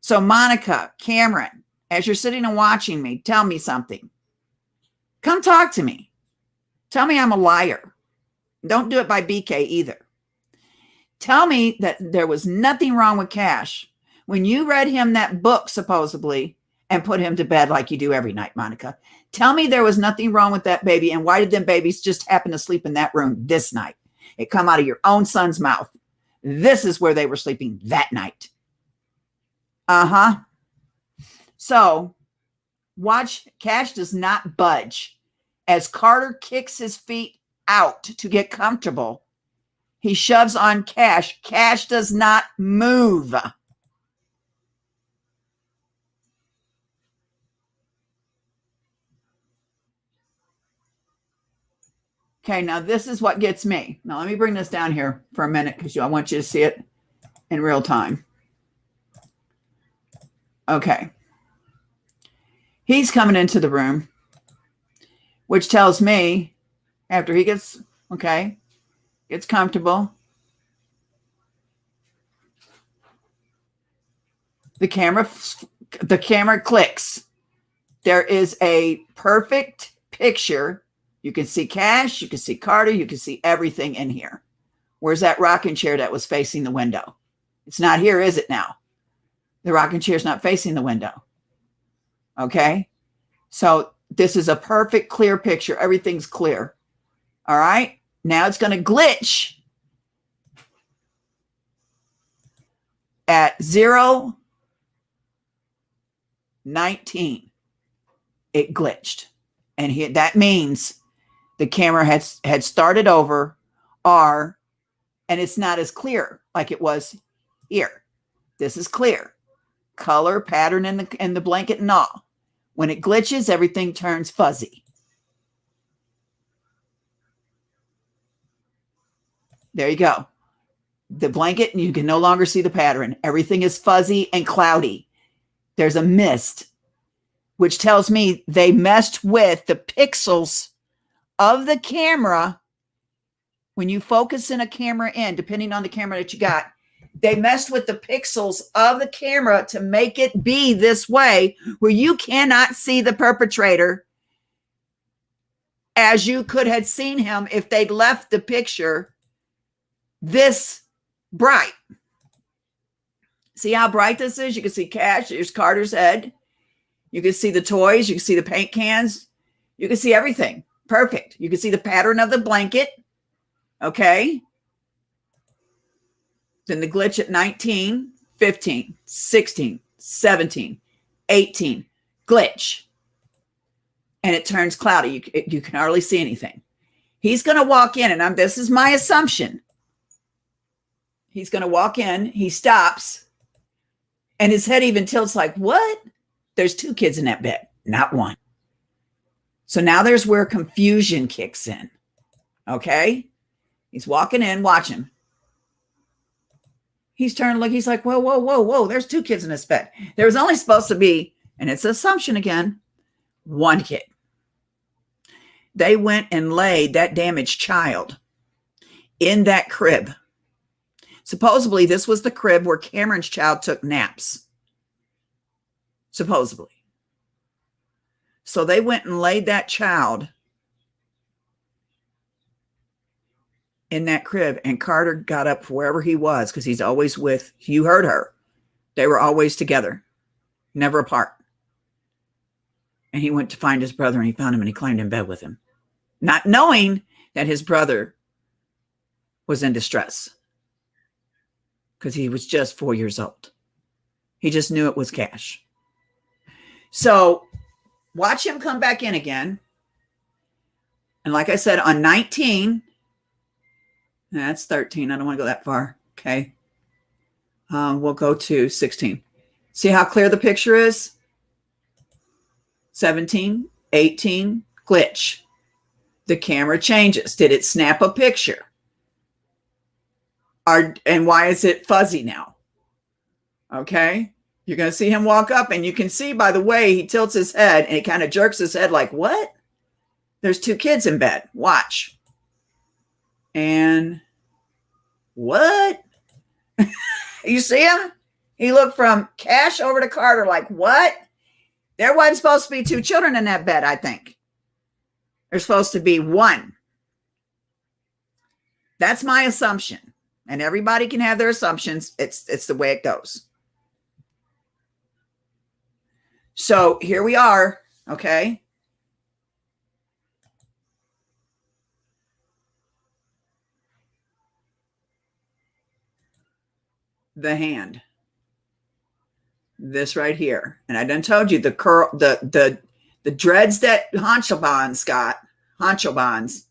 So Monica, Cameron, as you're sitting and watching me, tell me something. Come talk to me. Tell me I'm a liar. Don't do it by BK either. Tell me that there was nothing wrong with Cash when you read him that book, supposedly, and put him to bed like you do every night, Monica. Tell me there was nothing wrong with that baby, and why did them babies just happen to sleep in that room this night? It come out of your own son's mouth. This is where they were sleeping that night. Uh-huh. So, watch. Cash does not budge. As Carter kicks his feet out to get comfortable, he shoves on Cash. Cash does not move. Okay, now this is what gets me. Now let me bring this down here for a minute because I want you to see it in real time. Okay. He's coming into the room, which tells me after he gets comfortable, the camera clicks. There is a perfect picture. You can see Cash, you can see Carter, you can see everything in here. Where's that rocking chair that was facing the window? It's not here, is it now? The rocking chair is not facing the window. Okay? So this is a perfect, clear picture. Everything's clear. All right? Now it's going to glitch at 0:19. It glitched. And that means the camera had started over, and it's not as clear like it was here. This is clear. Color, pattern in the blanket and all. When it glitches, everything turns fuzzy. There you go. The blanket, you can no longer see the pattern. Everything is fuzzy and cloudy. There's a mist, which tells me they messed with the pixels of the camera. When you focus in a camera in, depending on the camera that you got, they messed with the pixels of the camera to make it be this way where you cannot see the perpetrator as you could have seen him if they'd left the picture this bright. See how bright this is? You can see Cash. There's Carter's head. You can see the toys. You can see the paint cans. You can see everything. Perfect. You can see the pattern of the blanket. Okay. Then the glitch at 19, 15, 16, 17, 18, glitch. And it turns cloudy. You can hardly see anything. He's going to walk in, and this is my assumption. He's going to walk in, he stops, and his head even tilts like, what? There's 2 kids in that bed, not 1. So now there's where confusion kicks in. Okay? He's walking in, watch him. He's turning, he's like, whoa, whoa, whoa, whoa, there's 2 kids in this bed. There was only supposed to be, and it's an assumption again, 1 kid. They went and laid that damaged child in that crib. Supposedly, this was the crib where Cameron's child took naps. Supposedly. So they went and laid that child in that crib, and Carter got up wherever he was, because he's always with, you heard her. They were always together, never apart. And he went to find his brother, and he found him, and he climbed in bed with him, not knowing that his brother was in distress, because he was just 4 years old. He just knew it was Cash. So watch him come back in again. And like I said, on 19, that's 13. I don't want to go that far. Okay. We'll go to 16. See how clear the picture is? 17, 18, glitch. The camera changes. Did it snap a picture? And why is it fuzzy now? Okay. You're going to see him walk up, and you can see by the way he tilts his head, and he kind of jerks his head like, what? There's 2 kids in bed. Watch. And what? You see him? He looked from Cash over to Carter like, what? There wasn't supposed to be 2 children in that bed, I think. There's supposed to be 1. That's my assumption. And everybody can have their assumptions. It's the way it goes. So here we are, okay? The hand. This right here. And I done told you the curl, the dreads that Honcho Bonds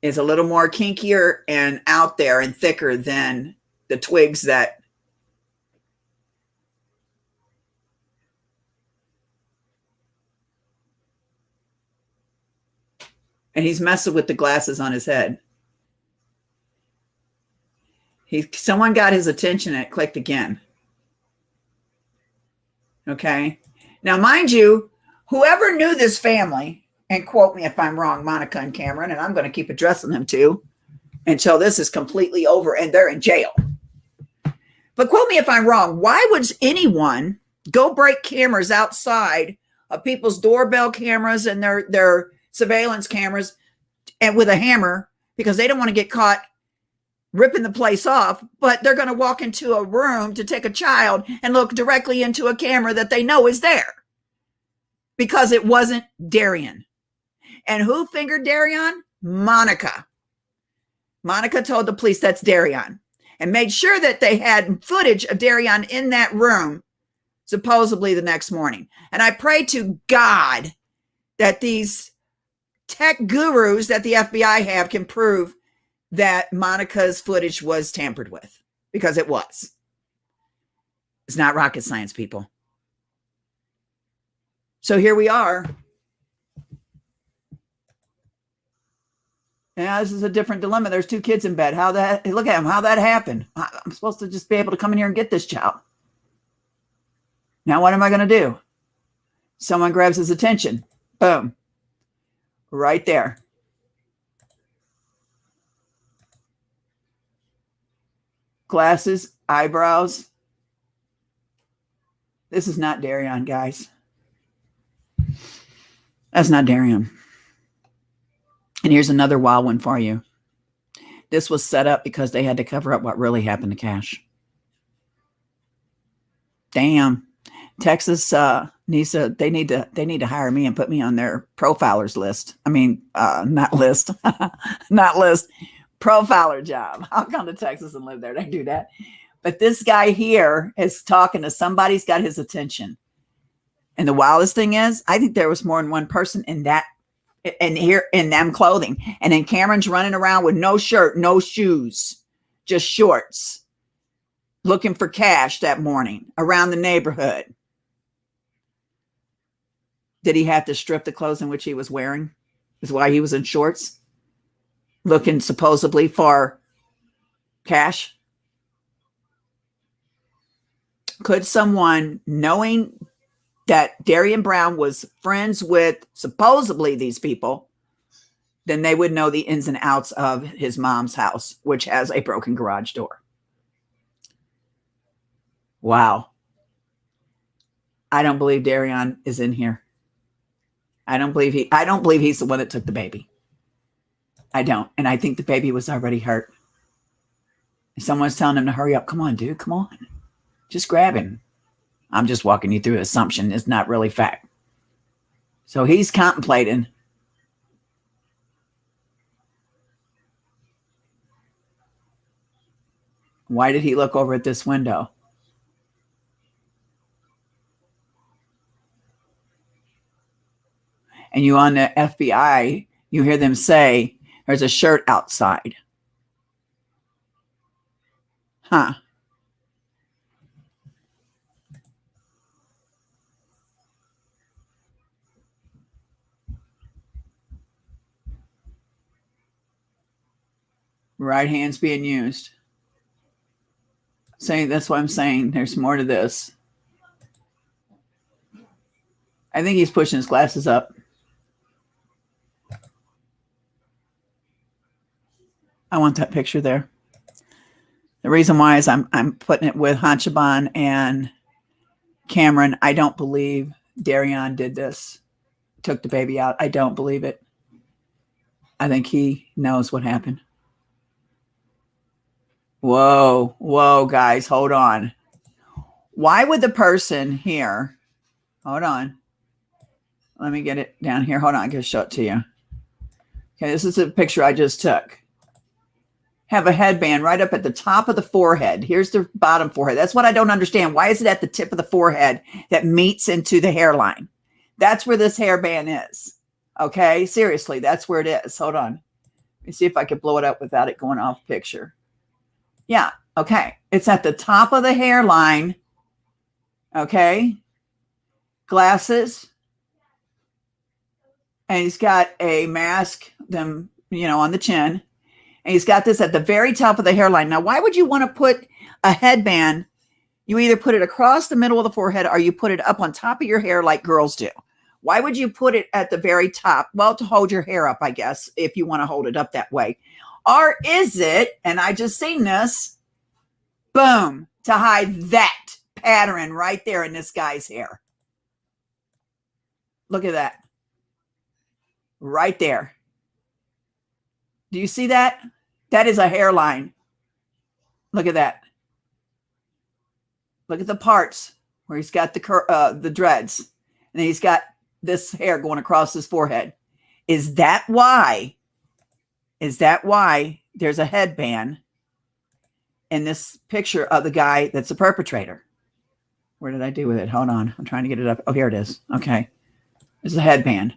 is a little more kinkier and out there and thicker than the twigs that and he's messing with the glasses on his head. Someone got his attention and it clicked again. Okay. Now, mind you, whoever knew this family, and quote me if I'm wrong, Monica and Cameron, and I'm going to keep addressing them too until this is completely over and they're in jail. But quote me if I'm wrong. Why would anyone go break cameras outside of people's doorbell cameras and their surveillance cameras and with a hammer, because they don't want to get caught ripping the place off, but they're going to walk into a room to take a child and look directly into a camera that they know is there because it wasn't Darian. And who fingered Darian? Monica. Monica told the police that's Darian and made sure that they had footage of Darian in that room, supposedly the next morning. And I pray to God that these tech gurus that the FBI have can prove that Monica's footage was tampered with, because it was. It's not rocket science, people. So here we are. Yeah, this is a different dilemma. There's 2 kids in bed. Look at him, how that happened. I'm supposed to just be able to come in here and get this child. Now what am I going to do? Someone grabs his attention. Boom. Right there. Glasses, eyebrows. This is not Darian, guys. That's not Darian. And here's another wild one for you. This was set up because they had to cover up what really happened to Cash. Damn. Texas needs to, they need to hire me and put me on their profilers list. I mean, not list, not list, profiler job. I'll come to Texas and live there. They do that. But this guy here is talking to somebody's got his attention. And the wildest thing is, I think there was more than one person in that, and here in them clothing. And then Cameron's running around with no shirt, no shoes, just shorts, looking for cash that morning around the neighborhood. Did he have to strip the clothes in which he was wearing? Is why he was in shorts, looking supposedly for cash? Could someone, knowing that Darian Brown was friends with supposedly these people, then they would know the ins and outs of his mom's house, which has a broken garage door. Wow. I don't believe Darian is in here. I don't believe he's the one that took the baby. I don't. And I think the baby was already hurt. Someone's telling him to hurry up. Come on, dude. Come on. Just grab him. I'm just walking you through an assumption. It's not really fact. So he's contemplating. Why did he look over at this window? And you on the FBI, you hear them say, there's a shirt outside. Huh. Right hand's being used. Saying that's what I'm saying. There's more to this. I think he's pushing his glasses up. I want that picture there. The reason why is I'm putting it with Hanchaban and Cameron. I don't believe Darian did this. Took the baby out. I don't believe it. I think he knows what happened. Whoa, whoa, guys, hold on. Why would the person here, hold on. Let me get it down here. Hold on, I can show it to you. Okay, this is a picture I just took. Have a headband right up at the top of the forehead. Here's the bottom forehead. That's what I don't understand. Why is it at the tip of the forehead that meets into the hairline? That's where this hairband is. Okay, seriously, that's where it is. Hold on. Let me see if I can blow it up without it going off picture. Yeah, okay. It's at the top of the hairline. Okay. Glasses. And he's got a mask, on the chin. And he's got this at the very top of the hairline. Now, why would you want to put a headband? You either put it across the middle of the forehead or you put it up on top of your hair like girls do. Why would you put it at the very top? Well, to hold your hair up, I guess, if you want to hold it up that way. Or is it, and I just seen this, boom, to hide that pattern right there in this guy's hair. Look at that. Right there. Do you see that? That is a hairline. Look at that. Look at the parts where he's got the dreads. And then he's got this hair going across his forehead. Is that why there's a headband in this picture of the guy that's a perpetrator? Where did I do with it? Hold on. I'm trying to get it up. Oh, here it is. Okay. There's a headband.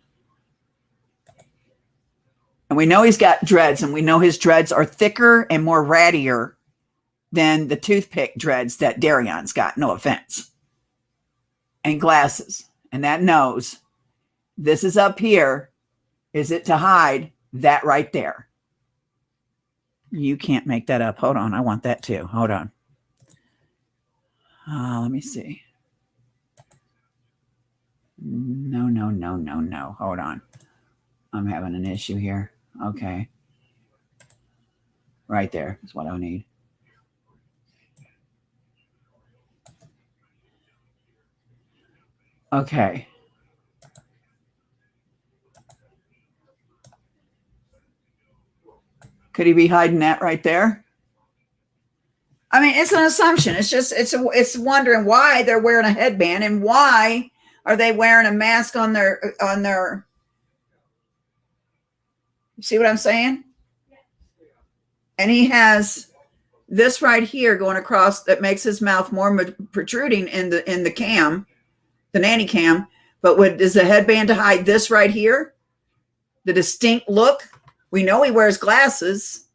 And we know he's got dreads, and we know his dreads are thicker and more rattier than the toothpick dreads that Darian's got. No offense. And glasses. And that nose. This is up here. Is it to hide that right there? You can't make that up. Hold on. I want that too. Hold on. Let me see. No. Hold on. I'm having an issue here. Okay. Right there is what I need. Okay. Could he be hiding that right there? I mean, it's an assumption. It's wondering why they're wearing a headband and why are they wearing a mask on their. You see what I'm saying? And he has this right here going across that makes his mouth more protruding in the cam, the nanny cam. But is the headband to hide this right here? The distinct look. We know he wears glasses.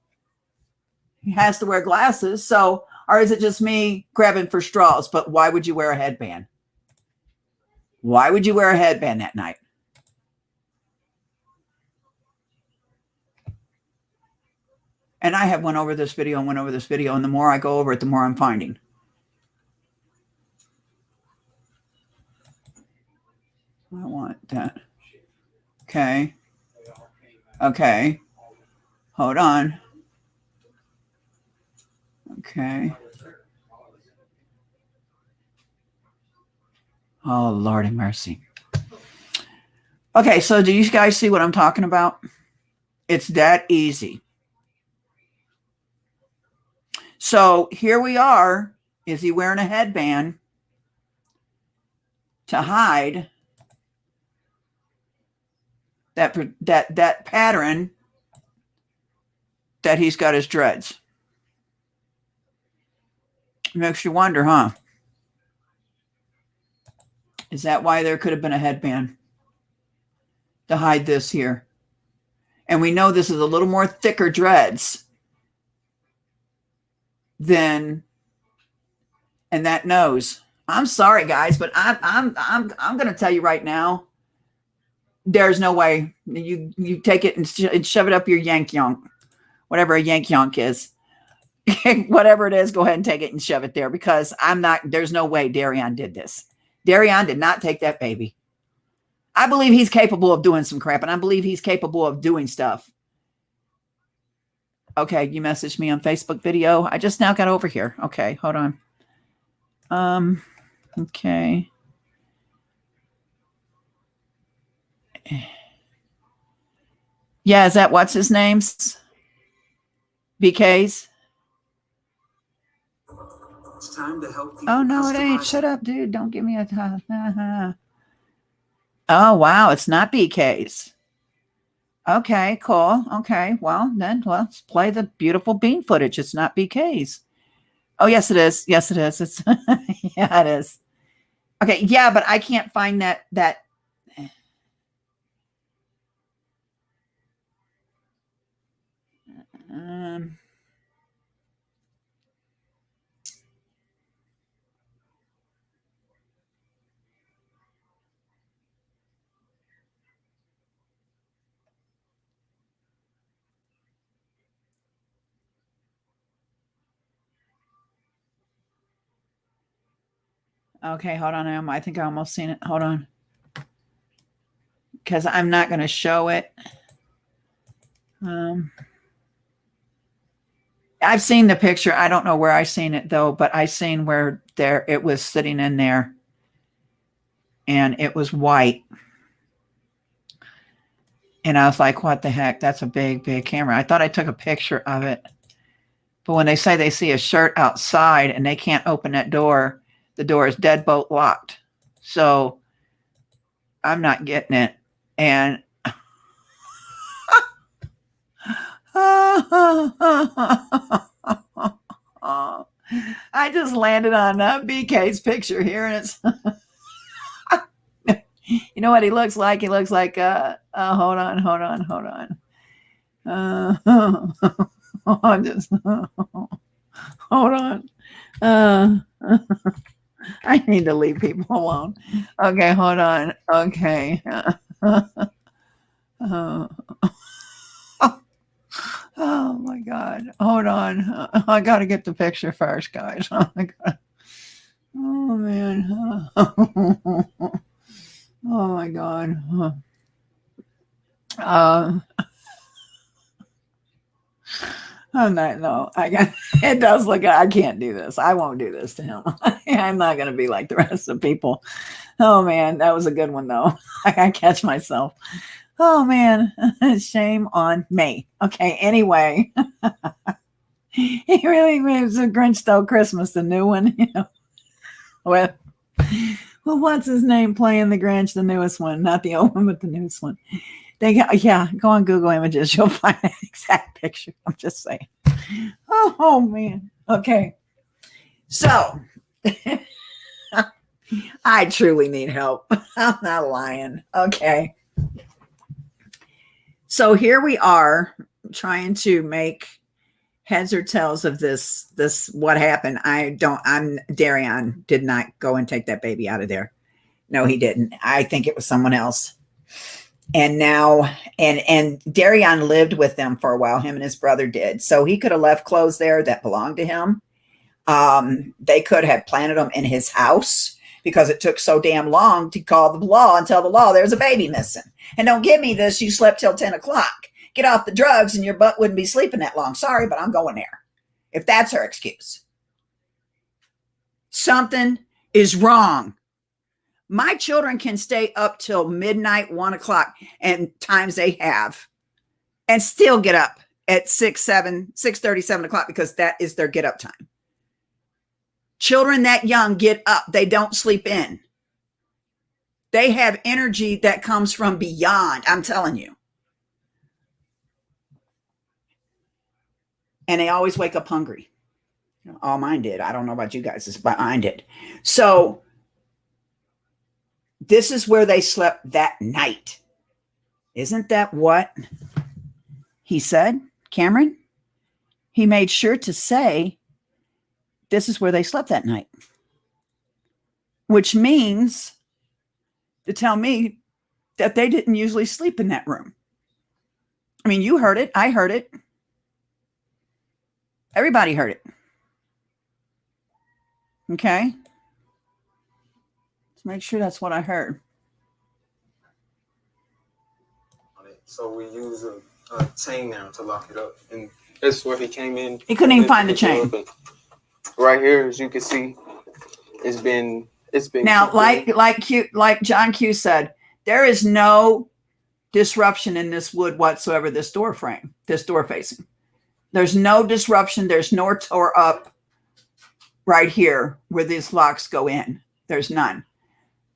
He has to wear glasses. So, or is it just me grabbing for straws? But why would you wear a headband? Why would you wear a headband that night? And I have went over this video, and the more I go over it, the more I'm finding. I want that. Okay. Okay. Hold on. Okay. Oh, Lord have mercy. Okay, so do you guys see what I'm talking about? It's that easy. So here we are. Is he wearing a headband to hide that pattern that he's got his dreads? Makes you wonder, huh? Is that why there could have been a headband to hide this here? And we know this is a little more thicker dreads than, and that nose. I'm sorry, guys, but I'm going to tell you right now, there's no way you take it and shove it up your yank yonk, whatever a yank yonk is. Whatever it is, go ahead and take it and shove it there, because there's no way Darion did this. Darion did not take that baby. I believe he's capable of doing some crap, and I believe he's capable of doing stuff. Okay, you messaged me on Facebook video. I just now got over here. Okay, hold on. Okay. Yeah, is that what's his name's? BK's? It's time to help people. Oh, no, it ain't. Shut up, dude. Don't give me a time. Oh, wow. It's not BK's. Okay, cool. Okay, well, then let's play the beautiful bean footage. It's not BK's. Oh, yes, it is. Yes, it is. It's yeah, it is. Okay, yeah, but I can't find that. Okay, hold on. I think I almost seen it. Hold on. Because I'm not going to show it. I've seen the picture. I don't know where I seen it, though, but I seen where it was sitting in there. And it was white. And I was like, what the heck? That's a big, big camera. I thought I took a picture of it. But when they say they see a shirt outside and they can't open that door, the door is deadbolt locked. So I'm not getting it. And I just landed on BK's picture here, and it's you know what he looks like? He looks like hold on. Just hold on. I need to leave people alone. Okay, hold on. Okay. Oh my God. Hold on. I got to get the picture first, guys. Oh my God. Oh man. Oh my God. I'm not, no, it does look, I can't do this. I won't do this to him. I'm not going to be like the rest of the people. Oh man, that was a good one though. I catch myself. Oh man, shame on me. Okay, anyway. He really was a Grinch Stole Christmas, the new one, you know. Well, what's his name playing the Grinch, the newest one, not the old one, but the newest one. Go on Google Images. You'll find that exact picture. I'm just saying. Oh man. Okay. So I truly need help. I'm not lying. Okay. So here we are trying to make heads or tails of this what happened. Darion did not go and take that baby out of there. No, he didn't. I think it was someone else. And now and Darion lived with them for a while. Him and his brother did. So he could have left clothes there that belonged to him. They could have planted them in his house because it took so damn long to call the law and tell the law there's a baby missing. And don't give me this, you slept till 10 o'clock. Get off the drugs and your butt wouldn't be sleeping that long. Sorry, but I'm going there. If that's her excuse. Something is wrong. My children can stay up till midnight, 1 o'clock, and times they have, and still get up at 6:30, 7 o'clock because that is their get up time. Children that young get up. They don't sleep in. They have energy that comes from beyond. I'm telling you. And they always wake up hungry. All mine did. I don't know about you guys, but mine did. So this is where they slept that night. Isn't that what he said, Cameron? He made sure to say this is where they slept that night. Which means to tell me that they didn't usually sleep in that room. I mean, you heard it. I heard it. Everybody heard it. Okay. Let's make sure that's what I heard. So we use a chain now to lock it up. And that's where he came in. He couldn't even find the chain. Right here, as you can see, it's been now, like John Q said, there is no disruption in this wood whatsoever, this door frame, this door facing. There's no disruption. There's no tore up right here where these locks go in. There's none.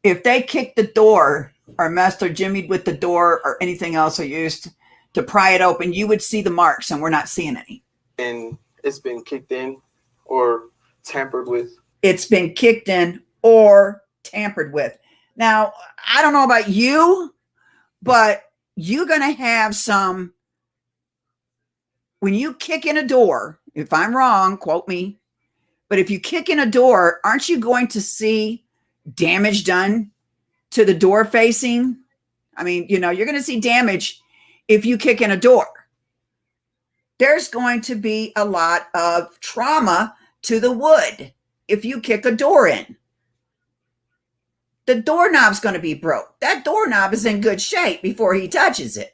If they kicked the door or messed or jimmied with the door or anything else or used to pry it open, you would see the marks, and we're not seeing any. And it's been kicked in or tampered with. It's been kicked in or tampered with. Now, I don't know about you, but you're going to have some, when you kick in a door, if I'm wrong, quote me, but if you kick in a door, aren't you going to see damage done to the door facing? I mean, you're going to see damage if you kick in a door. There's going to be a lot of trauma to the wood if you kick a door in. The doorknob's going to be broke. That doorknob is in good shape before he touches it.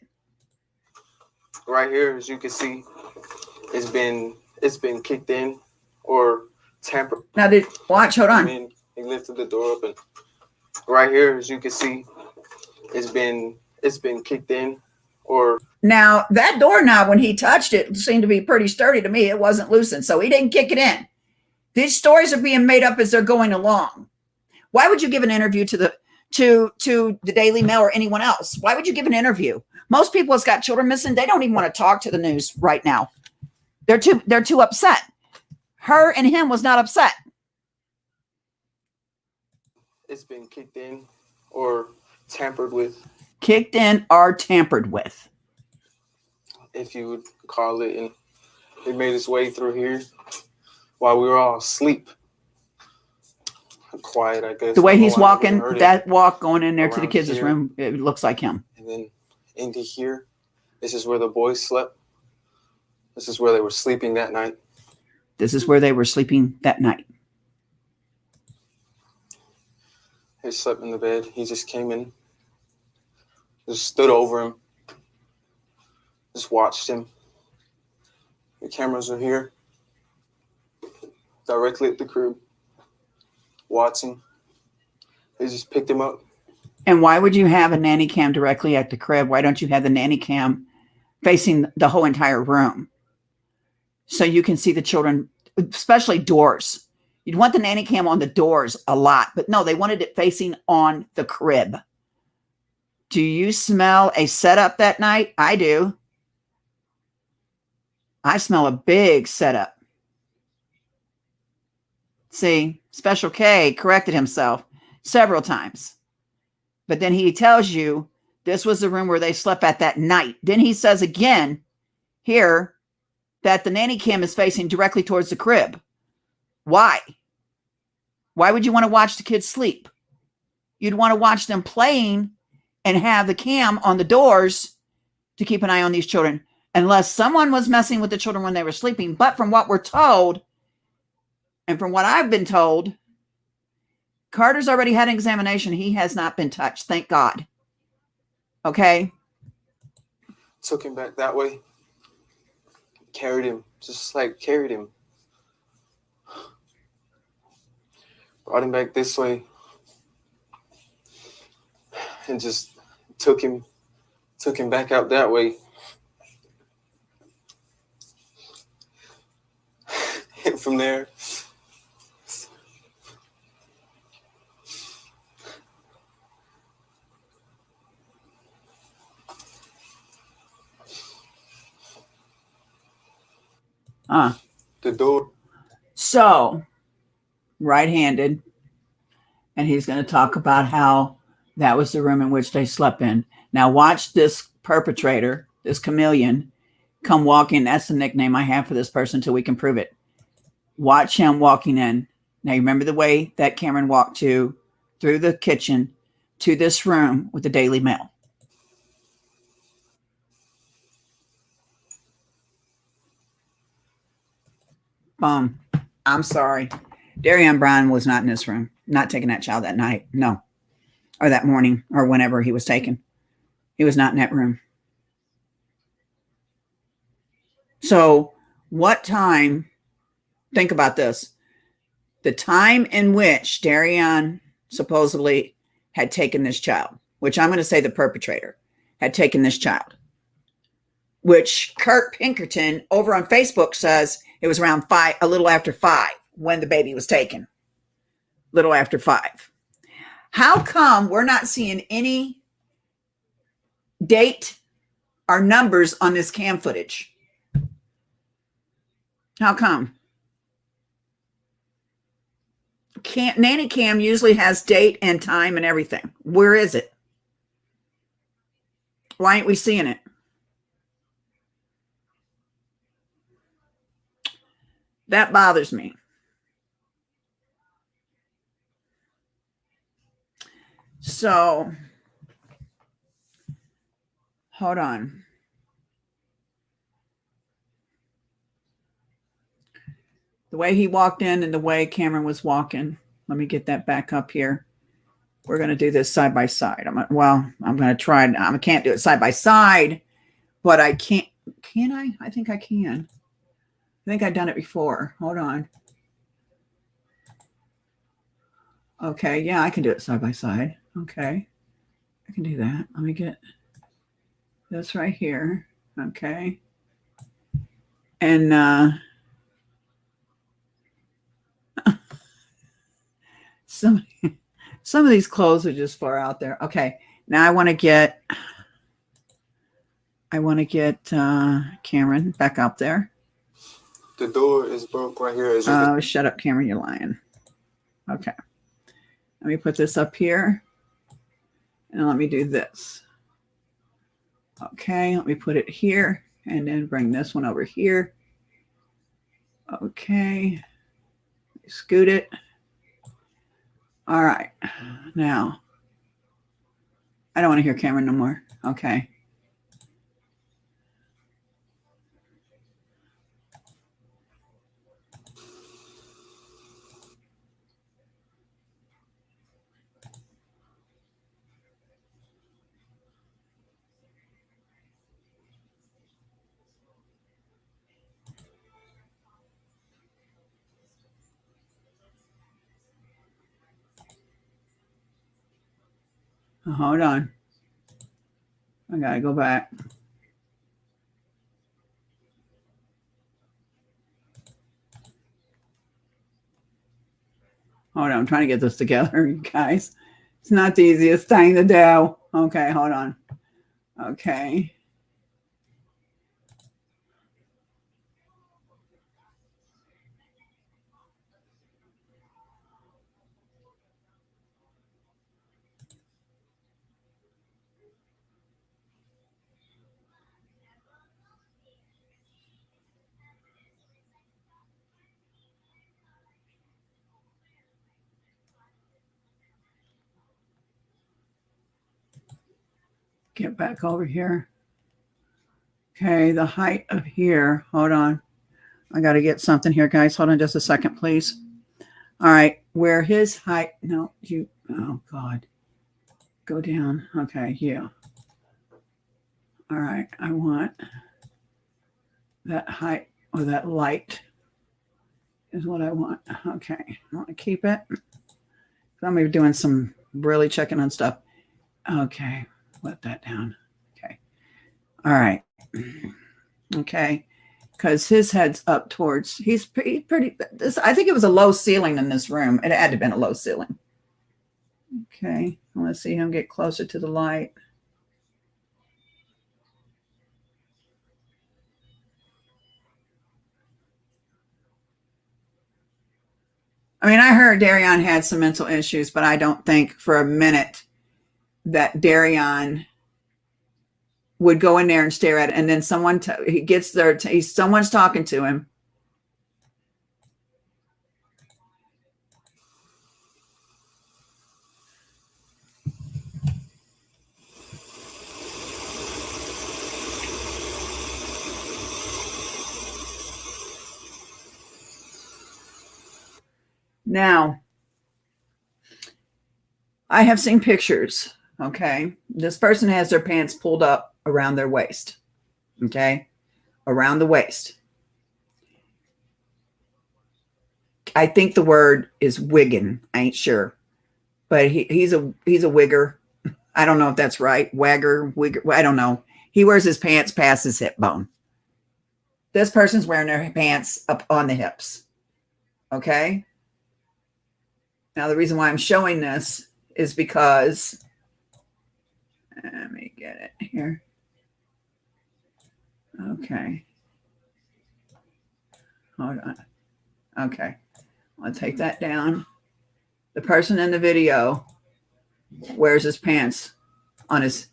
Right here, as you can see, it's been kicked in or tampered. Now, hold on. He lifted the door up, and right here, as you can see, it's been kicked in or. Now, that doorknob, when he touched it, seemed to be pretty sturdy to me. It wasn't loosened, so he didn't kick it in. These stories are being made up as they're going along. Why would you give an interview to the Daily Mail or anyone else? Why would you give an interview? Most people that's got children missing, they don't even want to talk to the news right now. They're too upset. Her and him was not upset. It's been kicked in or tampered with. Kicked in or tampered with, if you would call it. And it made its way through here while we were all asleep. Quiet, I guess. The way he's walking, that walk going in there to the kids' room, it looks like him. And then into here, this is where the boys slept. This is where they were sleeping that night. This is where they were sleeping that night. They slept in the bed. He just came in, just stood over him, just watched him. The cameras are here, directly at the crib, watching. They just picked him up. And why would you have a nanny cam directly at the crib? Why don't you have the nanny cam facing the whole entire room so you can see the children, especially doors? You'd want the nanny cam on the doors a lot, but no, they wanted it facing on the crib. Do you smell a setup that night? I do. I smell a big setup. See, Special K corrected himself several times. But then he tells you this was the room where they slept at that night. Then he says again here that the nanny cam is facing directly towards the crib. Why? Why would you want to watch the kids sleep? You'd want to watch them playing and have the cam on the doors to keep an eye on these children, unless someone was messing with the children when they were sleeping. But from what we're told, and from what I've been told, Carter's already had an examination. He has not been touched. Thank God. Okay. Took him back that way. Carried him. Just like carried him. Brought him back this way. And just took him back out that way. And from there, the door. So, right-handed, and he's going to talk about how that was the room in which they slept in. Now, watch this perpetrator, this chameleon, come walking. That's the nickname I have for this person until we can prove it. Watch him walking in. Now, you remember the way that Cameron walked through the kitchen to this room with the Daily Mail. Boom. I'm sorry. Darian Brown was not in this room, not taking that child that night. No. Or that morning or whenever he was taken. He was not in that room. So what time, think about this, the time in which Darian supposedly had taken this child, which I'm going to say the perpetrator had taken this child, which Kurt Pinkerton over on Facebook says it was around 5, a little after 5 when the baby was taken. Little after 5. How come we're not seeing any date or numbers on this cam footage? How come? Nanny cam usually has date and time and everything. Where is it? Why aren't we seeing it? That bothers me. So, hold on. The way he walked in and the way Cameron was walking. Let me get that back up here. We're going to do this side by side. I'm going to try. I can't do it side by side, but I can't. Can I? I think I can. I think I've done it before. Hold on. Okay. Yeah, I can do it side by side. Okay. I can do that. Let me get this right here. Okay. And some of these clothes are just far out there. Okay. Now I want to get Cameron back up there. The door is broke right here. Oh, shut up, Cameron. You're lying. Okay. Let me put this up here. And let me do this. Okay. Let me put it here. And then bring this one over here. Okay. Scoot it. All right. Now, I don't want to hear Cameron no more. Okay. Hold on. I gotta go back. Hold on. I'm trying to get this together, you guys. It's not the easiest thing to do. Okay, hold on. Okay. get back over here. Okay, the height of here. Hold on. I got to get something here, guys. Hold on just a second, please. All right, where his height, no, you, oh God. Go down. Okay, yeah. All right, I want that height or that light is what I want. Okay, I want to keep it. I'm maybe doing some really checking on stuff. Okay, let that down. Okay. All right. Okay. Because his head's up towards, he's pretty this, I think it was a low ceiling in this room. It had to have been a low ceiling. Okay. I want to see him get closer to the light. I mean, I heard Darion had some mental issues, but I don't think for a minute that Darion would go in there and stare at it. And then someone, he gets there, someone's talking to him. Now, I have seen pictures, okay? This person has their pants pulled up around their waist, okay? Around the waist. I think the word is wigging. I ain't sure. But he's a wigger. I don't know if that's right. Wagger, wigger, I don't know. He wears his pants past his hip bone. This person's wearing their pants up on the hips, okay? Now, the reason why I'm showing this is because, let me get it here. Okay. Hold on. Okay. I'll take that down. The person in the video wears his pants on his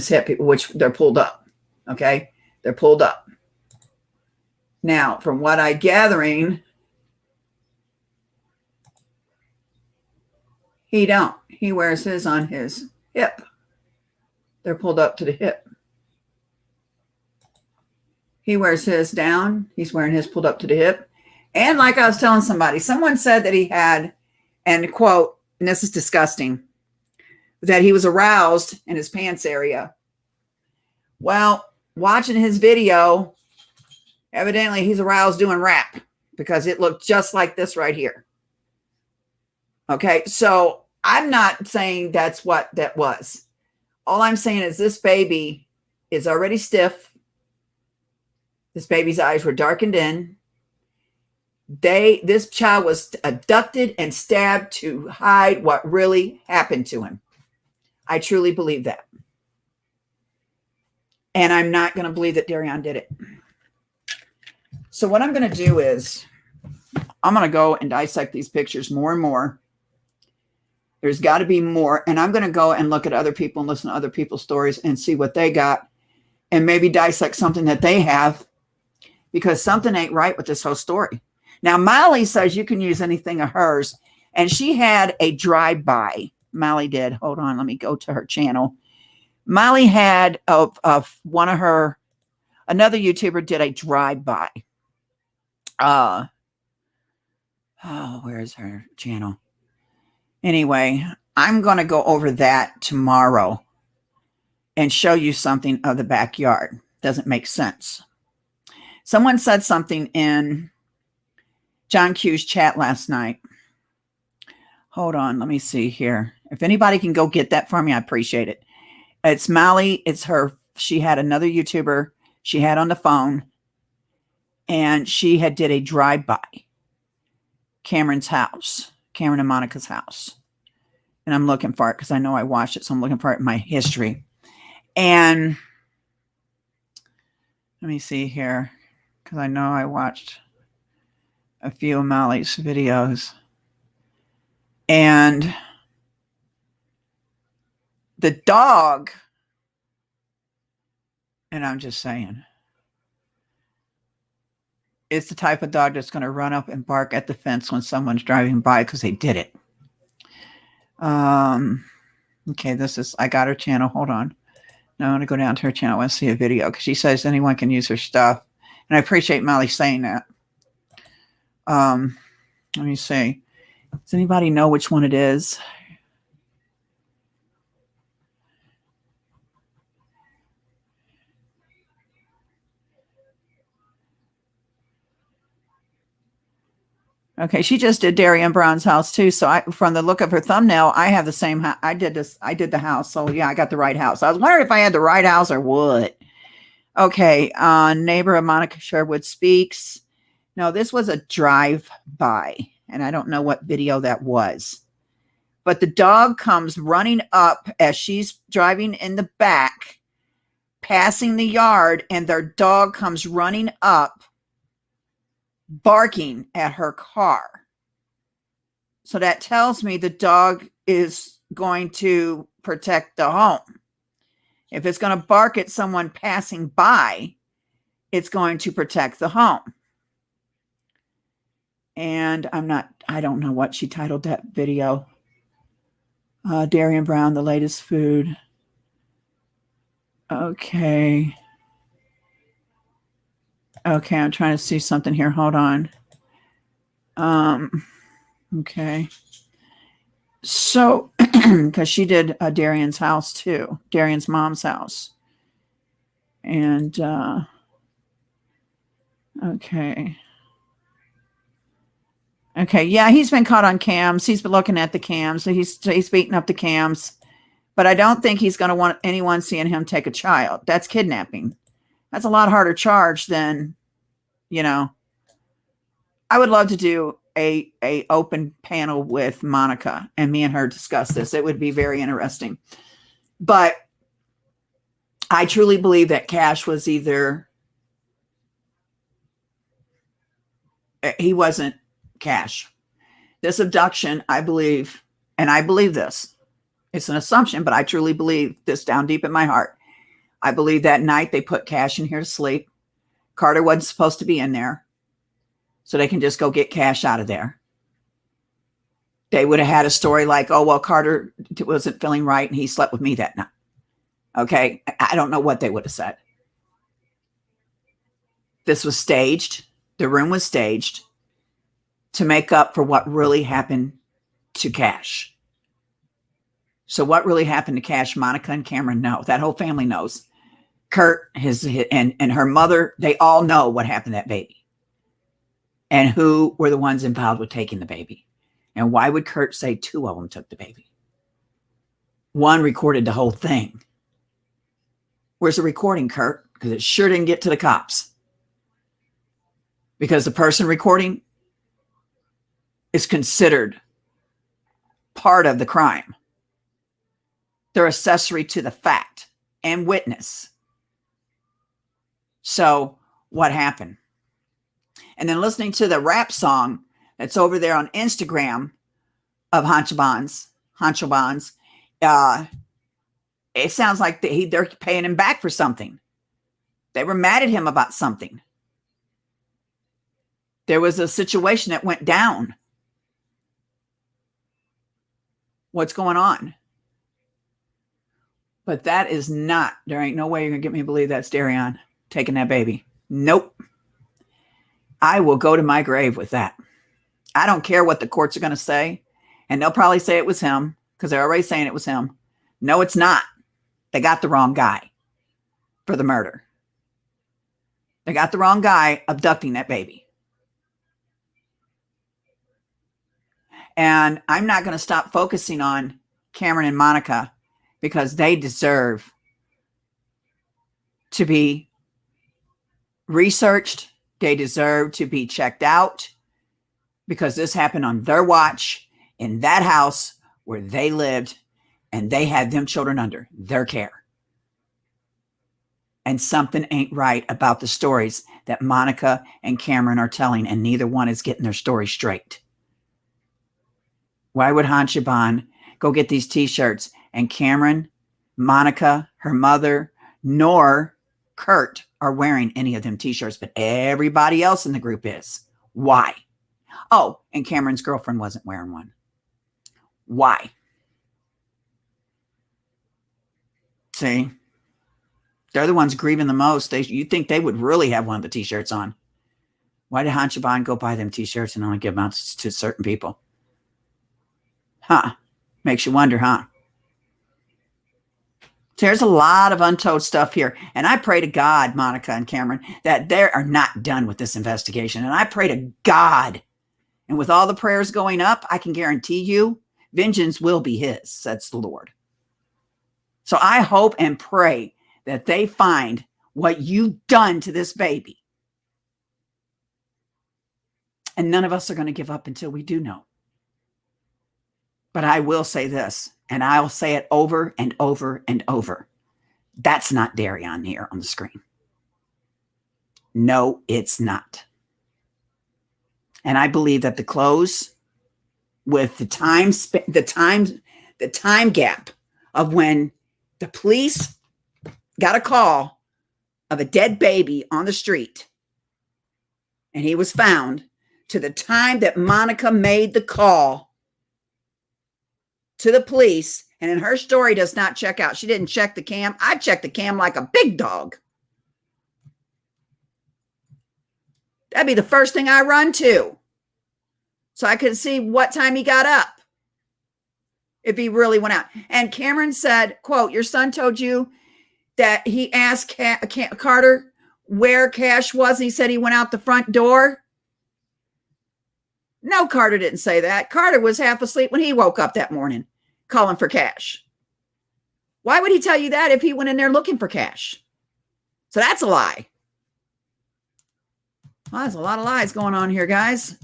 hip, which they're pulled up. Okay. They're pulled up. Now, from what I'm gathering, he don't. He wears his on his hip. They're pulled up to the hip. He wears his down. He's wearing his pulled up to the hip. And like I was telling somebody, someone said that he had, and quote, and this is disgusting, that he was aroused in his pants area. Well, watching his video, evidently he's aroused doing rap because it looked just like this right here. Okay, so I'm not saying that's what that was. All I'm saying is this baby is already stiff. This baby's eyes were darkened in. This child was abducted and stabbed to hide what really happened to him. I truly believe that. And I'm not going to believe that Darion did it. So what I'm going to do is I'm going to go and dissect these pictures more and more. There's got to be more. And I'm going to go and look at other people and listen to other people's stories and see what they got and maybe dissect something that they have, because something ain't right with this whole story. Now, Molly says you can use anything of hers, and she had a drive-by. Molly did. Hold on. Let me go to her channel. Molly had another YouTuber did a drive-by. Where's her channel? Anyway, I'm going to go over that tomorrow and show you something of the backyard. Doesn't make sense. Someone said something in John Q's chat last night. Hold on. Let me see here. If anybody can go get that for me, I appreciate it. It's Molly. It's her. She had another YouTuber she had on the phone, and she had did a drive-by Cameron's house, Cameron and Monica's house. And I'm looking for it because I know I watched it. So I'm looking for it in my history. And let me see here, because I know I watched a few of Molly's videos. And the dog, and I'm just saying, it's the type of dog that's going to run up and bark at the fence when someone's driving by because they did it. Okay, I got her channel. Hold on. Now I want to go down to her channel. I want to see a video because she says anyone can use her stuff. And I appreciate Molly saying that. Let me see. Does anybody know which one it is? Okay, she just did Darian Brown's house too. So from the look of her thumbnail, I have the same. I did this. I did the house. So yeah, I got the right house. I was wondering if I had the right house or what. Okay, neighbor of Monica Sherwood speaks. No, this was a drive-by, and I don't know what video that was. But the dog comes running up as she's driving in the back, passing the yard, and their dog comes running up, barking at her car. So that tells me the dog is going to protect the home. If it's going to bark at someone passing by, it's going to protect the home. And I don't know what she titled that video. Darian Brown, the latest food. Okay. Okay, I'm trying to see something here. Hold on. Okay. So, because she did Darian's house too, Darian's mom's house. And, okay. Okay, yeah, he's been caught on cams. He's been looking at the cams. So he's beating up the cams. But I don't think he's going to want anyone seeing him take a child. That's kidnapping. That's a lot harder charge than, I would love to do a open panel with Monica and me and her discuss this. It would be very interesting. But I truly believe that Cash was he wasn't Cash. This abduction, I believe, and I believe this. It's an assumption, but I truly believe this down deep in my heart. I believe that night they put Cash in here to sleep. Carter wasn't supposed to be in there. So they can just go get Cash out of there. They would have had a story like, oh, well, Carter wasn't feeling right and he slept with me that night. Okay. I don't know what they would have said. This was staged. The room was staged to make up for what really happened to Cash. So what really happened to Cash, Monica and Cameron know. That whole family knows. Kurt, and her mother, they all know what happened to that baby. And who were the ones involved with taking the baby. And why would Kurt say 2 of them took the baby? One recorded the whole thing. Where's the recording, Kurt? Because it sure didn't get to the cops. Because the person recording is considered part of the crime. They're accessory to the fact and witness. So what happened? And then listening to the rap song that's over there on Instagram of Hancho Bonds, it sounds like they're paying him back for something. They were mad at him about something. There was a situation that went down. What's going on? But that is not, there ain't no way you're going to get me to believe that's Darian taking that baby. Nope. I will go to my grave with that. I don't care what the courts are going to say. And they'll probably say it was him because they're already saying it was him. No, it's not. They got the wrong guy for the murder. They got the wrong guy abducting that baby. And I'm not going to stop focusing on Cameron and Monica because they deserve to be researched. They deserve to be checked out because this happened on their watch in that house where they lived and they had them children under their care. And something ain't right about the stories that Monica and Cameron are telling, and neither one is getting their story straight. Why would Hanshaban go get these t-shirts and Cameron, Monica, her mother, nor Kurt are wearing any of them t-shirts, but everybody else in the group is? Why? Oh, and Cameron's girlfriend wasn't wearing one. Why? See? They're the ones grieving the most. You'd think they would really have one of the T-shirts on. Why did Hanshaban go buy them T-shirts and only give them out to certain people? Huh. Makes you wonder, huh? So there's a lot of untold stuff here. And I pray to God, Monica and Cameron, that they are not done with this investigation. And I pray to God, and with all the prayers going up, I can guarantee you, vengeance will be his, says the Lord. So I hope and pray that they find what you've done to this baby. And none of us are going to give up until we do know. But I will say this, and I'll say it over and over and over. That's not Darion here on the screen. No, it's not. And I believe that the close with the time gap of when the police got a call of a dead baby on the street and he was found, to the time that Monica made the call to the police, and in her story does not check out. She didn't check the cam. I checked the cam like a big dog. That'd be the first thing I run to, so I could see what time he got up, if he really went out. And Cameron said, quote, your son told you that he asked Carter where Cash was, and he said he went out the front door. No, Carter didn't say that. Carter was half asleep when he woke up that morning calling for Cash. Why would he tell you that if he went in there looking for Cash? So that's a lie. Well, there's a lot of lies going on here, guys.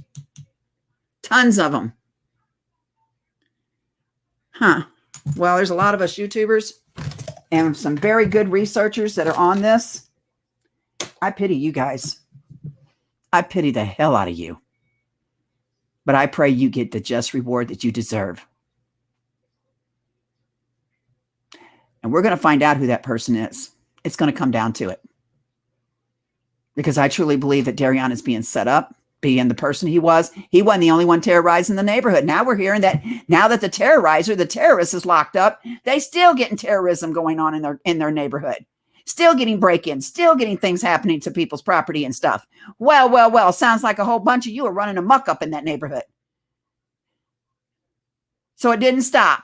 Tons of them. Huh. Well, there's a lot of us YouTubers and some very good researchers that are on this. I pity you guys. I pity the hell out of you. But I pray you get the just reward that you deserve. And we're going to find out who that person is. It's going to come down to it. Because I truly believe that Darion is being set up, being the person he was. He wasn't the only one terrorizing the neighborhood. Now we're hearing that now that the terrorist is locked up, they still getting terrorism going on in their neighborhood. Still getting break-ins, still getting things happening to people's property and stuff. Well, sounds like a whole bunch of you are running amok up in that neighborhood. So it didn't stop.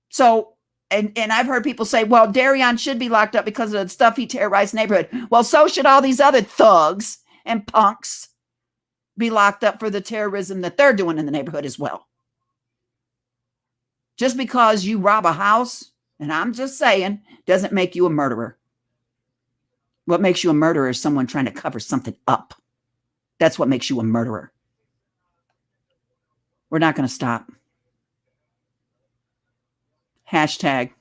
So, and I've heard people say, well, Darion should be locked up because of the stuff he terrorized the neighborhood. Well, so should all these other thugs and punks be locked up for the terrorism that they're doing in the neighborhood as well. Just because you rob a house, and I'm just saying, doesn't make you a murderer. What makes you a murderer is someone trying to cover something up. That's what makes you a murderer. We're not going to stop. Hashtag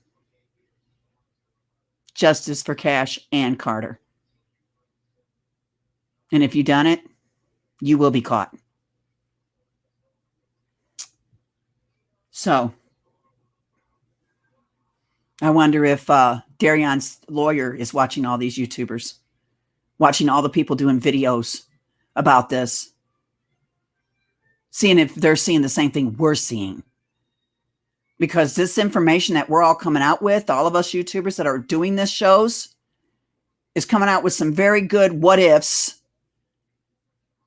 justice for Cash and Carter. And if you've done it, you will be caught. So I wonder if Darion's lawyer is watching all these YouTubers, watching all the people doing videos about this, seeing if they're seeing the same thing we're seeing. Because this information that we're all coming out with, all of us YouTubers that are doing this shows, is coming out with some very good what ifs.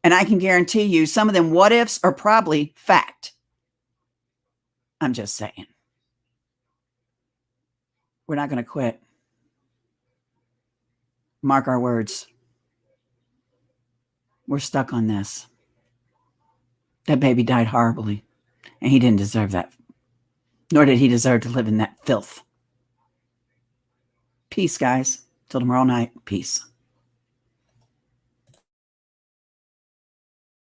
And I can guarantee you some of them what ifs are probably fact. I'm just saying. We're not going to quit. Mark our words. We're stuck on this. That baby died horribly, and he didn't deserve that. Nor did he deserve to live in that filth. Peace, guys. Till tomorrow night. Peace.